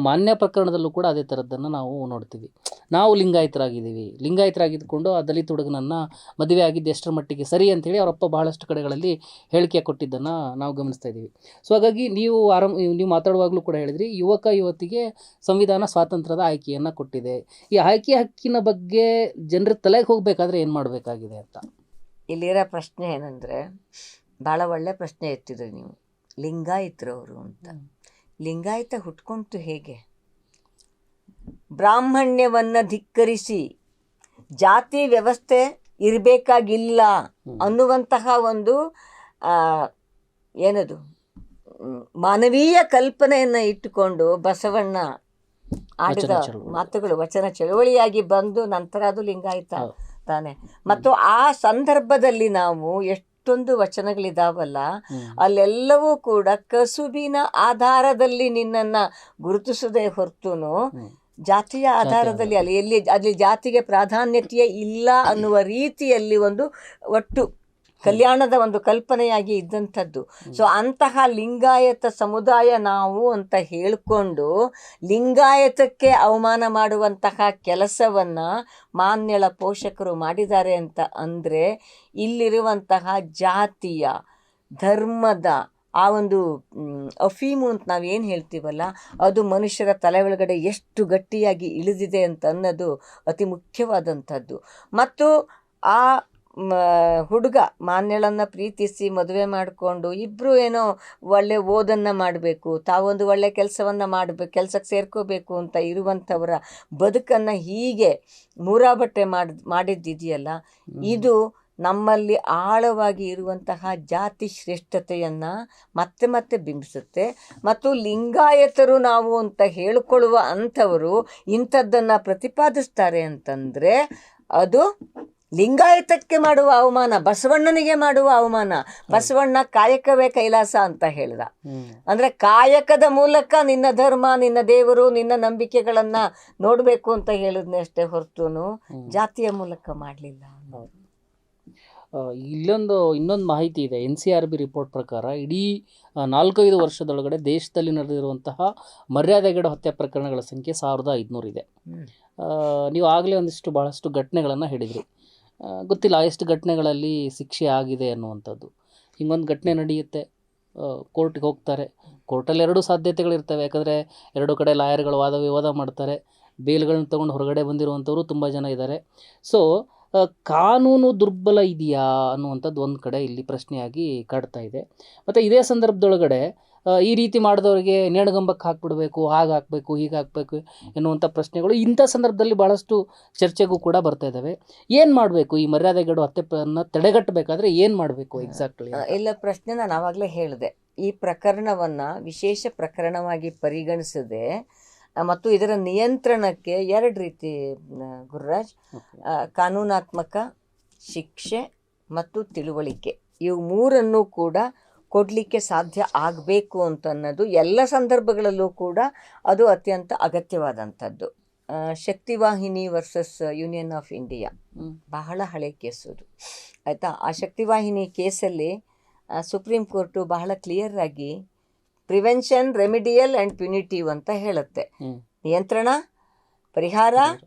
ಮಾನ್ಯ ಪ್ರಕರಣದಲ್ಲೂ ಕೂಡ ಅದೇ ಥರದ್ದನ್ನು ನಾವು ನೋಡ್ತೀವಿ. ನಾವು ಲಿಂಗಾಯತರಾಗಿದ್ದುಕೊಂಡು ಆ ದಲಿತ ಹುಡುಗನನ್ನು ಮದುವೆ ಆಗಿದ್ದು ಎಷ್ಟರ ಮಟ್ಟಿಗೆ ಸರಿ ಅಂತೇಳಿ ಅವರಪ್ಪ ಬಹಳಷ್ಟು ಕಡೆಗಳಲ್ಲಿ ಹೇಳಿಕೆ ಕೊಟ್ಟಿದ್ದನ್ನು ನಾವು ಗಮನಿಸ್ತಾ ಇದ್ದೀವಿ. ಸೊ ಹಾಗಾಗಿ ನೀವು ಮಾತಾಡುವಾಗಲೂ ಕೂಡ ಹೇಳಿದ್ರಿ, ಯುವಕ ಯುವತಿಗೆ ಸಂವಿಧಾನ ಸ್ವಾತಂತ್ರ್ಯದ ಆಯ್ಕೆಯನ್ನು ಕೊಟ್ಟಿದೆ. ಈ ಆಯ್ಕೆ ಹಕ್ಕಿನ ಬಗ್ಗೆ ಜನರ ತಲೆಗೆ ಹೋಗಬೇಕಾದ್ರೆ ಏನು ಮಾಡಬೇಕಾಗಿದೆ ಅಂತ ಇಲ್ಲಿರೋ ಪ್ರಶ್ನೆ ಏನಂದರೆ, ಭಾಳ ಒಳ್ಳೆ ಪ್ರಶ್ನೆ ಎತ್ತಿದ್ರಿ ನೀವು. ಲಿಂಗಾಯತರವರು ಅಂತ, ಲಿಂಗಾಯತ ಹುಟ್ಕೊಂತು ಹೇಗೆ? ಬ್ರಾಹ್ಮಣ್ಯವನ್ನು ಧಿಕ್ಕರಿಸಿ ಜಾತಿ ವ್ಯವಸ್ಥೆ ಇರಬೇಕಾಗಿಲ್ಲ ಅನ್ನುವಂತಹ ಒಂದು ಏನದು ಮಾನವೀಯ ಕಲ್ಪನೆಯನ್ನು ಇಟ್ಟುಕೊಂಡು ಬಸವಣ್ಣ ಆಡಿದ ಮಾತುಗಳು ವಚನ ಚಳುವಳಿಯಾಗಿ ಬಂದು ನಂತರ ಅದು ಲಿಂಗಾಯತ ತಾನೆ. ಮತ್ತು ಆ ಸಂದರ್ಭದಲ್ಲಿ ನಾವು ಎಷ್ಟೊಂದು ವಚನಗಳಿದಾವಲ್ಲ, ಅಲ್ಲೆಲ್ಲವೂ ಕೂಡ ಕಸುಬಿನ ಆಧಾರದಲ್ಲಿ ನಿನ್ನನ್ನು ಗುರುತಿಸದೆ ಹೊರತುನು ಜಾತಿಯ ಆಧಾರದಲ್ಲಿ ಅಲ್ಲಿ ಜಾತಿಗೆ ಪ್ರಾಧಾನ್ಯತೆಯೇ ಇಲ್ಲ ಅನ್ನುವ ರೀತಿಯಲ್ಲಿ ಒಂದು ಒಟ್ಟು ಕಲ್ಯಾಣದ ಒಂದು ಕಲ್ಪನೆಯಾಗಿ ಇದ್ದಂಥದ್ದು. ಸೊ ಅಂತಹ ಲಿಂಗಾಯತ ಸಮುದಾಯ ನಾವು ಅಂತ ಹೇಳಿಕೊಂಡು ಲಿಂಗಾಯತಕ್ಕೆ ಅವಮಾನ ಮಾಡುವಂತಹ ಕೆಲಸವನ್ನು ಮಾನ್ಯಳ ಪೋಷಕರು ಮಾಡಿದ್ದಾರೆ ಅಂತ ಅಂದರೆ, ಇಲ್ಲಿರುವಂತಹ ಜಾತಿಯ ಧರ್ಮದ ಆ ಒಂದು ಅಫೀಮು ಅಂತ ನಾವೇನು ಹೇಳ್ತೀವಲ್ಲ, ಅದು ಮನುಷ್ಯರ ತಲೆ ಒಳಗಡೆ ಎಷ್ಟು ಗಟ್ಟಿಯಾಗಿ ಇಳಿದಿದೆ ಅಂತ ಅನ್ನೋದು ಅತಿ ಮುಖ್ಯವಾದಂಥದ್ದು. ಮತ್ತು ಆ ಹುಡುಗ ಮಾನ್ಯಳನ್ನು ಪ್ರೀತಿಸಿ ಮದುವೆ ಮಾಡಿಕೊಂಡು ಇಬ್ಬರು ಏನೋ ಒಳ್ಳೆ ಓದನ್ನು ಮಾಡಬೇಕು, ತಾವೊಂದು ಒಳ್ಳೆ ಕೆಲಸವನ್ನು ಮಾಡಬೇಕು, ಕೆಲಸಕ್ಕೆ ಸೇರ್ಕೋಬೇಕು ಅಂತ ಇರುವಂಥವರ ಬದುಕನ್ನು ಹೀಗೆ ಮೂರಾಬಟ್ಟೆ ಮಾಡಿದ್ದಿದೆಯಲ್ಲ, ಇದು ನಮ್ಮಲ್ಲಿ ಆಳವಾಗಿ ಇರುವಂತಹ ಜಾತಿ ಶ್ರೇಷ್ಠತೆಯನ್ನು ಮತ್ತೆ ಮತ್ತೆ ಬಿಂಬಿಸುತ್ತೆ. ಮತ್ತು ಲಿಂಗಾಯತರು ನಾವು ಅಂತ ಹೇಳಿಕೊಳ್ಳುವ ಅಂಥವರು ಇಂಥದ್ದನ್ನು ಪ್ರತಿಪಾದಿಸ್ತಾರೆ ಅಂತಂದರೆ ಅದು ಲಿಂಗಾಯತಕ್ಕೆ ಮಾಡುವ ಅವಮಾನ, ಬಸವಣ್ಣನಿಗೆ ಮಾಡುವ ಅವಮಾನ. ಬಸವಣ್ಣ ಕಾಯಕವೇ ಕೈಲಾಸ ಅಂತ ಹೇಳ್ದ. ಅಂದರೆ ಕಾಯಕದ ಮೂಲಕ ನಿನ್ನ ಧರ್ಮ, ನಿನ್ನ ದೇವರು, ನಿನ್ನ ನಂಬಿಕೆಗಳನ್ನು ನೋಡಬೇಕು ಅಂತ ಹೇಳಿದ್ನೆ ಅಷ್ಟೇ ಹೊರತು ಜಾತಿಯ ಮೂಲಕ ಮಾಡಲಿಲ್ಲ. ಇನ್ನೊಂದು ಮಾಹಿತಿ ಇದೆ. NCRB ರಿಪೋರ್ಟ್ ಪ್ರಕಾರ ಇಡೀ 4-5 ವರ್ಷದೊಳಗಡೆ ದೇಶದಲ್ಲಿ ನಡೆದಿರುವಂತಹ ಮರ್ಯಾದೆಗೇಡು ಹತ್ಯೆ ಪ್ರಕರಣಗಳ ಸಂಖ್ಯೆ 1500 ಇದೆ. ನೀವು ಆಗಲೇ ಬಹಳಷ್ಟು ಘಟನೆಗಳನ್ನು ಹೇಳಿದ್ರಿ. ಗೊತ್ತಿಲ್ಲ ಎಷ್ಟು ಘಟನೆಗಳಲ್ಲಿ ಶಿಕ್ಷೆ ಆಗಿದೆ ಅನ್ನುವಂಥದ್ದು. ಹಿಂಗೊಂದು ಘಟನೆ ನಡೆಯುತ್ತೆ, ಕೋರ್ಟ್ಗೆ ಹೋಗ್ತಾರೆ. ಕೋರ್ಟಲ್ಲಿ 2 ಸಾಧ್ಯತೆಗಳಿರ್ತವೆ. ಯಾಕಂದರೆ 2 ಕಡೆ ಲಾಯರ್ಗಳು ವಾದ ವಿವಾದ ಮಾಡ್ತಾರೆ. ಬೇಲ್ಗಳನ್ನ ತೊಗೊಂಡು ಹೊರಗಡೆ ಬಂದಿರುವಂಥವ್ರು ತುಂಬ ಜನ ಇದ್ದಾರೆ. ಸೊ ಕಾನೂನು ದುರ್ಬಲ ಇದೆಯಾ ಅನ್ನುವಂಥದ್ದು ಒಂದು ಕಡೆ ಇಲ್ಲಿ ಪ್ರಶ್ನೆಯಾಗಿ ಕಾಡ್ತಾ ಇದೆ. ಮತ್ತು ಇದೇ ಸಂದರ್ಭದೊಳಗಡೆ ಈ ರೀತಿ ಮಾಡಿದವರಿಗೆ ನೇಣುಗಂಬಕ್ಕೆ ಹಾಕ್ಬಿಡ್ಬೇಕು, ಹಾಗೆ ಹಾಕಬೇಕು, ಹೀಗೆ ಹಾಕಬೇಕು ಎನ್ನುವಂಥ ಪ್ರಶ್ನೆಗಳು ಇಂಥ ಸಂದರ್ಭದಲ್ಲಿ ಭಾಳಷ್ಟು ಚರ್ಚೆಗೂ ಕೂಡ ಬರ್ತಾ ಇದ್ದಾವೆ. ಏನು ಮಾಡಬೇಕು ಈ ಮರ್ಯಾದೆಗೇಡು ಹತ್ಯೆಯನ್ನು ತಡೆಗಟ್ಟಬೇಕಾದ್ರೆ ಏನು ಮಾಡಬೇಕು ಎಕ್ಸಾಕ್ಟ್ಲಿ? ಇಲ್ಲ, ಪ್ರಶ್ನೆ ನಾನು ಆವಾಗಲೇ ಹೇಳಿದೆ. ಈ ಪ್ರಕರಣವನ್ನು ವಿಶೇಷ ಪ್ರಕರಣವಾಗಿ ಪರಿಗಣಿಸದೆ ಮತ್ತು ಇದರ ನಿಯಂತ್ರಣಕ್ಕೆ 2 ರೀತಿ ಗುರುರಾಜ್, ಕಾನೂನಾತ್ಮಕ ಶಿಕ್ಷೆ ಮತ್ತು ತಿಳುವಳಿಕೆ, ಇವು 3 ಕೂಡ ಕೊಡಲಿಕ್ಕೆ ಸಾಧ್ಯ ಆಗಬೇಕು ಅಂತನ್ನೋದು ಎಲ್ಲ ಸಂದರ್ಭಗಳಲ್ಲೂ ಕೂಡ ಅದು ಅತ್ಯಂತ ಅಗತ್ಯವಾದಂಥದ್ದು. ಶಕ್ತಿವಾಹಿನಿ ವರ್ಸಸ್ ಯೂನಿಯನ್ ಆಫ್ ಇಂಡಿಯಾ ಬಹಳ ಹಳೆ ಕೇಸು ಅದು, ಆಯಿತಾ. ಆ ಶಕ್ತಿವಾಹಿನಿ ಕೇಸಲ್ಲಿ ಸುಪ್ರೀಂ ಕೋರ್ಟು ಬಹಳ ಕ್ಲಿಯರ್ ಆಗಿ ಪ್ರಿವೆನ್ಷನ್, ರೆಮಿಡಿಯಲ್ ಆ್ಯಂಡ್ ಪ್ಯುನಿಟಿವ್ ಅಂತ ಹೇಳುತ್ತೆ. ನಿಯಂತ್ರಣ, ಪರಿಹಾರ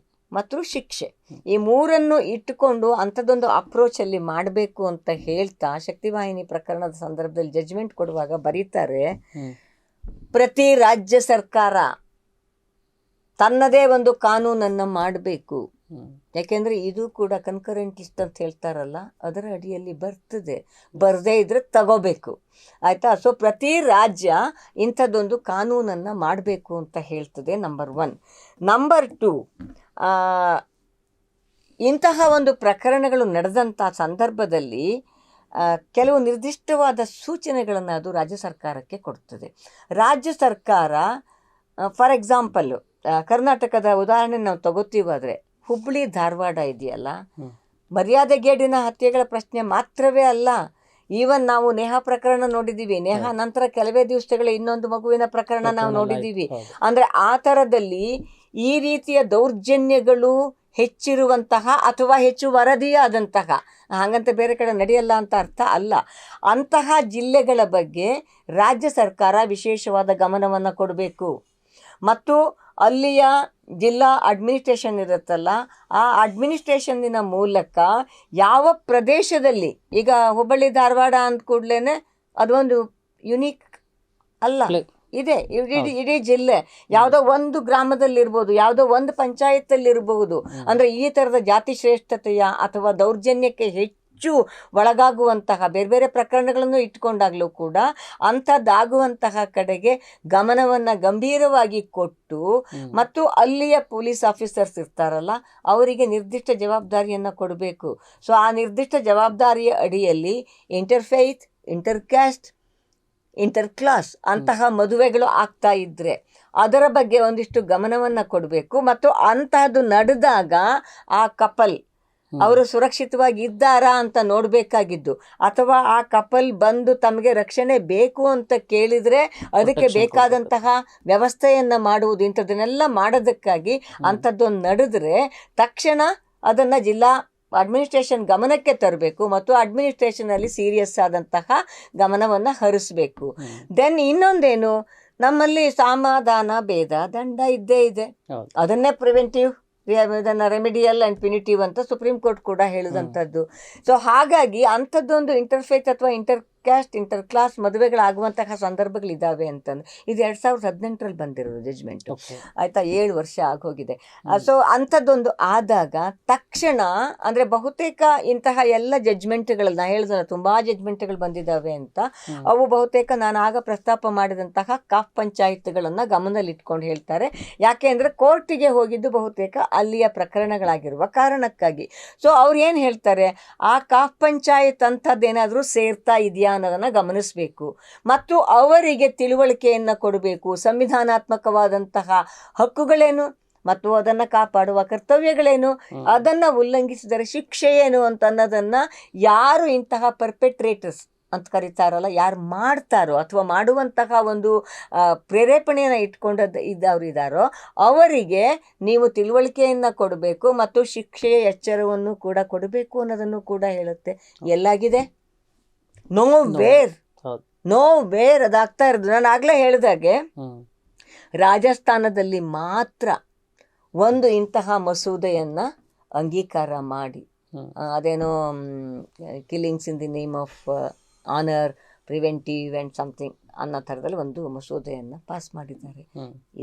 ಮತ್ತು ಶಿಕ್ಷೆ, ಈ 3 ಇಟ್ಟುಕೊಂಡು ಅಂಥದ್ದೊಂದು ಅಪ್ರೋಚಲ್ಲಿ ಮಾಡಬೇಕು ಅಂತ ಹೇಳ್ತಾ ಶಕ್ತಿವಾಹಿನಿ ಪ್ರಕರಣದ ಸಂದರ್ಭದಲ್ಲಿ ಜಡ್ಜ್ಮೆಂಟ್ ಕೊಡುವಾಗ ಬರೀತಾರೆ, ಪ್ರತಿ ರಾಜ್ಯ ಸರ್ಕಾರ ತನ್ನದೇ ಒಂದು ಕಾನೂನನ್ನು ಮಾಡಬೇಕು. ಯಾಕೆಂದರೆ ಇದು ಕೂಡ ಕನ್ಕರೆಂಟ್ ಲಿಸ್ಟ್ ಅಂತ ಹೇಳ್ತಾರಲ್ಲ, ಅದರ ಅಡಿಯಲ್ಲಿ ಬರ್ತದೆ. ಬರದೇ ಇದ್ರೆ ತಗೋಬೇಕು, ಆಯಿತಾ. ಸೊ ಪ್ರತಿ ರಾಜ್ಯ ಇಂಥದ್ದೊಂದು ಕಾನೂನನ್ನು ಮಾಡಬೇಕು ಅಂತ ಹೇಳ್ತದೆ, ನಂಬರ್ 1. ನಂಬರ್ 2, ಇಂತಹ ಒಂದು ಪ್ರಕರಣಗಳು ನಡೆದಂಥ ಸಂದರ್ಭದಲ್ಲಿ ಕೆಲವು ನಿರ್ದಿಷ್ಟವಾದ ಸೂಚನೆಗಳನ್ನು ಅದು ರಾಜ್ಯ ಸರ್ಕಾರಕ್ಕೆ ಕೊಡ್ತದೆ. ರಾಜ್ಯ ಸರ್ಕಾರ, ಫಾರ್ ಎಕ್ಸಾಂಪಲ್ಲು ಕರ್ನಾಟಕದ ಉದಾಹರಣೆ ನಾವು ತಗೋತೀವಾದರೆ, ಹುಬ್ಬಳ್ಳಿ ಧಾರವಾಡ ಇದೆಯಲ್ಲ, ಮರ್ಯಾದೆಗೇಡಿನ ಹತ್ಯೆಗಳ ಪ್ರಶ್ನೆ ಮಾತ್ರವೇ ಅಲ್ಲ, ಈವನ್ ನಾವು ನೇಹಾ ಪ್ರಕರಣ ನೋಡಿದ್ದೀವಿ. ನೇಹಾ ನಂತರ ಕೆಲವೇ ದಿವಸಗಳ ಇನ್ನೊಂದು ಮಗುವಿನ ಪ್ರಕರಣ ನಾವು ನೋಡಿದ್ದೀವಿ. ಅಂದರೆ ಆ ಥರದಲ್ಲಿ ಈ ರೀತಿಯ ದೌರ್ಜನ್ಯಗಳು ಹೆಚ್ಚಿರುವಂತಹ ಅಥವಾ ಹೆಚ್ಚು ವರದಿಯಾದಂತಹ, ಹಾಗಂತ ಬೇರೆ ಕಡೆ ನಡೆಯಲ್ಲ ಅಂತ ಅರ್ಥ ಅಲ್ಲ, ಅಂತಹ ಜಿಲ್ಲೆಗಳ ಬಗ್ಗೆ ರಾಜ್ಯ ಸರ್ಕಾರ ವಿಶೇಷವಾದ ಗಮನವನ್ನು ಕೊಡಬೇಕು. ಮತ್ತು ಅಲ್ಲಿಯ ಜಿಲ್ಲಾ ಅಡ್ಮಿನಿಸ್ಟ್ರೇಷನ್ ಇರುತ್ತಲ್ಲ, ಆ ಅಡ್ಮಿನಿಸ್ಟ್ರೇಷನ್ನಿನ ಮೂಲಕ ಯಾವ ಪ್ರದೇಶದಲ್ಲಿ, ಈಗ ಹುಬ್ಬಳ್ಳಿ ಧಾರವಾಡ ಅಂದ ಕೂಡಲೇ ಅದೊಂದು ಯುನೀಕ್ ಅಲ್ಲ, ಇದೆ ಇಡೀ ಜಿಲ್ಲೆ, ಯಾವುದೋ ಒಂದು ಗ್ರಾಮದಲ್ಲಿರ್ಬೋದು, ಯಾವುದೋ ಒಂದು ಪಂಚಾಯತ್ತಲ್ಲಿರಬಹುದು. ಅಂದರೆ ಈ ಥರದ ಜಾತಿ ಶ್ರೇಷ್ಠತೆಯ ಅಥವಾ ದೌರ್ಜನ್ಯಕ್ಕೆ ಹೆಚ್ಚು ಒಳಗಾಗುವಂತಹ ಬೇರೆ ಬೇರೆ ಪ್ರಕರಣಗಳನ್ನು ಇಟ್ಕೊಂಡಾಗಲೂ ಕೂಡ ಅಂಥದ್ದಾಗುವಂತಹ ಕಡೆಗೆ ಗಮನವನ್ನು ಗಂಭೀರವಾಗಿ ಕೊಟ್ಟು, ಮತ್ತು ಅಲ್ಲಿಯ ಪೊಲೀಸ್ ಆಫೀಸರ್ಸ್ ಇರ್ತಾರಲ್ಲ, ಅವರಿಗೆ ನಿರ್ದಿಷ್ಟ ಜವಾಬ್ದಾರಿಯನ್ನು ಕೊಡಬೇಕು. ಸೊ ಆ ನಿರ್ದಿಷ್ಟ ಜವಾಬ್ದಾರಿಯ ಅಡಿಯಲ್ಲಿ ಇಂಟರ್ಫೇತ್, ಇಂಟರ್ಕ್ಯಾಸ್ಟ್, ಇಂಟರ್ಕ್ಲಾಸ್ ಅಂತಹ ಮದುವೆಗಳು ಆಗ್ತಾ ಇದ್ದರೆ ಅದರ ಬಗ್ಗೆ ಒಂದಿಷ್ಟು ಗಮನವನ್ನು ಕೊಡಬೇಕು. ಮತ್ತು ಅಂತಹದ್ದು ನಡೆದಾಗ ಆ ಕಪಲ್ ಅವರು ಸುರಕ್ಷಿತವಾಗಿ ಇದ್ದಾರಾ ಅಂತ ನೋಡಬೇಕಾಗಿದ್ದು, ಅಥವಾ ಆ ಕಪಲ್ ಬಂದು ತಮಗೆ ರಕ್ಷಣೆ ಬೇಕು ಅಂತ ಕೇಳಿದರೆ ಅದಕ್ಕೆ ಬೇಕಾದಂತಹ ವ್ಯವಸ್ಥೆಯನ್ನು ಮಾಡುವುದು, ಇಂಥದ್ದನ್ನೆಲ್ಲ ಮಾಡೋದಕ್ಕಾಗಿ ಅಂಥದ್ದೊಂದು ನಡೆದರೆ ತಕ್ಷಣ ಅದನ್ನು ಜಿಲ್ಲಾ ಅಡ್ಮಿನಿಸ್ಟ್ರೇಷನ್ ಗಮನಕ್ಕೆ ತರಬೇಕು ಮತ್ತು ಅಡ್ಮಿನಿಸ್ಟ್ರೇಷನಲ್ಲಿ ಸೀರಿಯಸ್ ಆದಂತಹ ಗಮನವನ್ನು ಹರಿಸಬೇಕು. ದೆನ್ ಇನ್ನೊಂದೇನು, ನಮ್ಮಲ್ಲಿ ಸಮಾಧಾನ, ಭೇದ, ದಂಡ ಇದ್ದೇ ಇದೆ. ಅದನ್ನೇ ಪ್ರಿವೆಂಟಿವ್, ಇದನ್ನು ರೆಮಿಡಿಯಲ್ ಆ್ಯಂಡ್ ಪ್ಯುನಿಟಿವ್ ಅಂತ ಸುಪ್ರೀಂ ಕೋರ್ಟ್ ಕೂಡ ಹೇಳಿದಂಥದ್ದು. ಸೊ ಹಾಗಾಗಿ ಅಂಥದ್ದೊಂದು ಇಂಟರ್ಫೇತ್ ಅಥವಾ ಕ್ಯಾಸ್ಟ್ ಇಂಟರ್ ಕ್ಲಾಸ್ ಮದುವೆಗಳಾಗುವಂತಹ ಸಂದರ್ಭಗಳಿದ್ದಾವೆ ಅಂತಂದು ಇದು 2018ರಲ್ಲಿ ಬಂದಿರೋದು ಜಡ್ಜ್ಮೆಂಟು. ಓಕೆ. ಆಯಿತಾ, 7 ವರ್ಷ ಆಗೋಗಿದೆ. ಸೊ ಅಂಥದ್ದೊಂದು ಆದಾಗ ತಕ್ಷಣ ಅಂದರೆ ಬಹುತೇಕ ಇಂತಹ ಎಲ್ಲ ಜಡ್ಜ್ಮೆಂಟ್ಗಳಲ್ಲಿ ನಾ ಹೇಳಿದ್ನಲ್ಲ ತುಂಬ ಜಡ್ಜ್ಮೆಂಟ್ಗಳು ಬಂದಿದ್ದಾವೆ ಅಂತ, ಅವು ಬಹುತೇಕ ನಾನು ಆಗ ಪ್ರಸ್ತಾಪ ಮಾಡಿದಂತಹ ಕಾಫ್ ಪಂಚಾಯತ್ಗಳನ್ನು ಗಮನದಲ್ಲಿಟ್ಕೊಂಡು ಹೇಳ್ತಾರೆ. ಯಾಕೆ ಅಂದರೆ ಕೋರ್ಟಿಗೆ ಹೋಗಿದ್ದು ಬಹುತೇಕ ಅಲ್ಲಿಯ ಪ್ರಕರಣಗಳಾಗಿರುವ ಕಾರಣಕ್ಕಾಗಿ. ಸೊ ಅವ್ರು ಏನು ಹೇಳ್ತಾರೆ, ಆ ಕಾಫ್ ಪಂಚಾಯತ್ ಅಂಥದ್ದೇನಾದರೂ ಸೇರ್ತಾ ಇದೆಯಾ ಅನ್ನೋದನ್ನು ಗಮನಿಸಬೇಕು ಮತ್ತು ಅವರಿಗೆ ತಿಳುವಳಿಕೆಯನ್ನು ಕೊಡಬೇಕು. ಸಂವಿಧಾನಾತ್ಮಕವಾದಂತಹ ಹಕ್ಕುಗಳೇನು ಮತ್ತು ಅದನ್ನು ಕಾಪಾಡುವ ಕರ್ತವ್ಯಗಳೇನು, ಅದನ್ನು ಉಲ್ಲಂಘಿಸಿದರೆ ಶಿಕ್ಷೆ ಏನು ಅಂತ ಅನ್ನೋದನ್ನು ಯಾರು ಇಂತಹ ಪರ್ಪೆಟ್ರೇಟರ್ಸ್ ಅಂತ ಕರೀತಾರಲ್ಲ, ಯಾರು ಮಾಡ್ತಾರೋ ಅಥವಾ ಮಾಡುವಂತಹ ಒಂದು ಪ್ರೇರೇಪಣೆಯನ್ನು ಇದ್ದವ್ರು ಇದ್ದಾರೋ ಅವರಿಗೆ ನೀವು ತಿಳುವಳಿಕೆಯನ್ನು ಕೊಡಬೇಕು ಮತ್ತು ಶಿಕ್ಷೆಯ ಎಚ್ಚರವನ್ನು ಕೂಡ ಕೊಡಬೇಕು ಅನ್ನೋದನ್ನು ಕೂಡ ಹೇಳುತ್ತೆ. ಎಲ್ಲಾಗಿದೆ? ನೋ ವೇರ್ ಅದಾಗ್ತಾ ಇರೋದು. ನಾನು ಆಗಲೇ ಹೇಳಿದಾಗೆ ರಾಜಸ್ಥಾನದಲ್ಲಿ ಮಾತ್ರ ಒಂದು ಇಂತಹ ಮಸೂದೆಯನ್ನು ಅಂಗೀಕಾರ ಮಾಡಿ, ಅದೇನೋ killings in the name of honour, preventive and something ಅನ್ನೋ ಥರದಲ್ಲಿ ಒಂದು ಮಸೂದೆಯನ್ನು ಪಾಸ್ ಮಾಡಿದ್ದಾರೆ.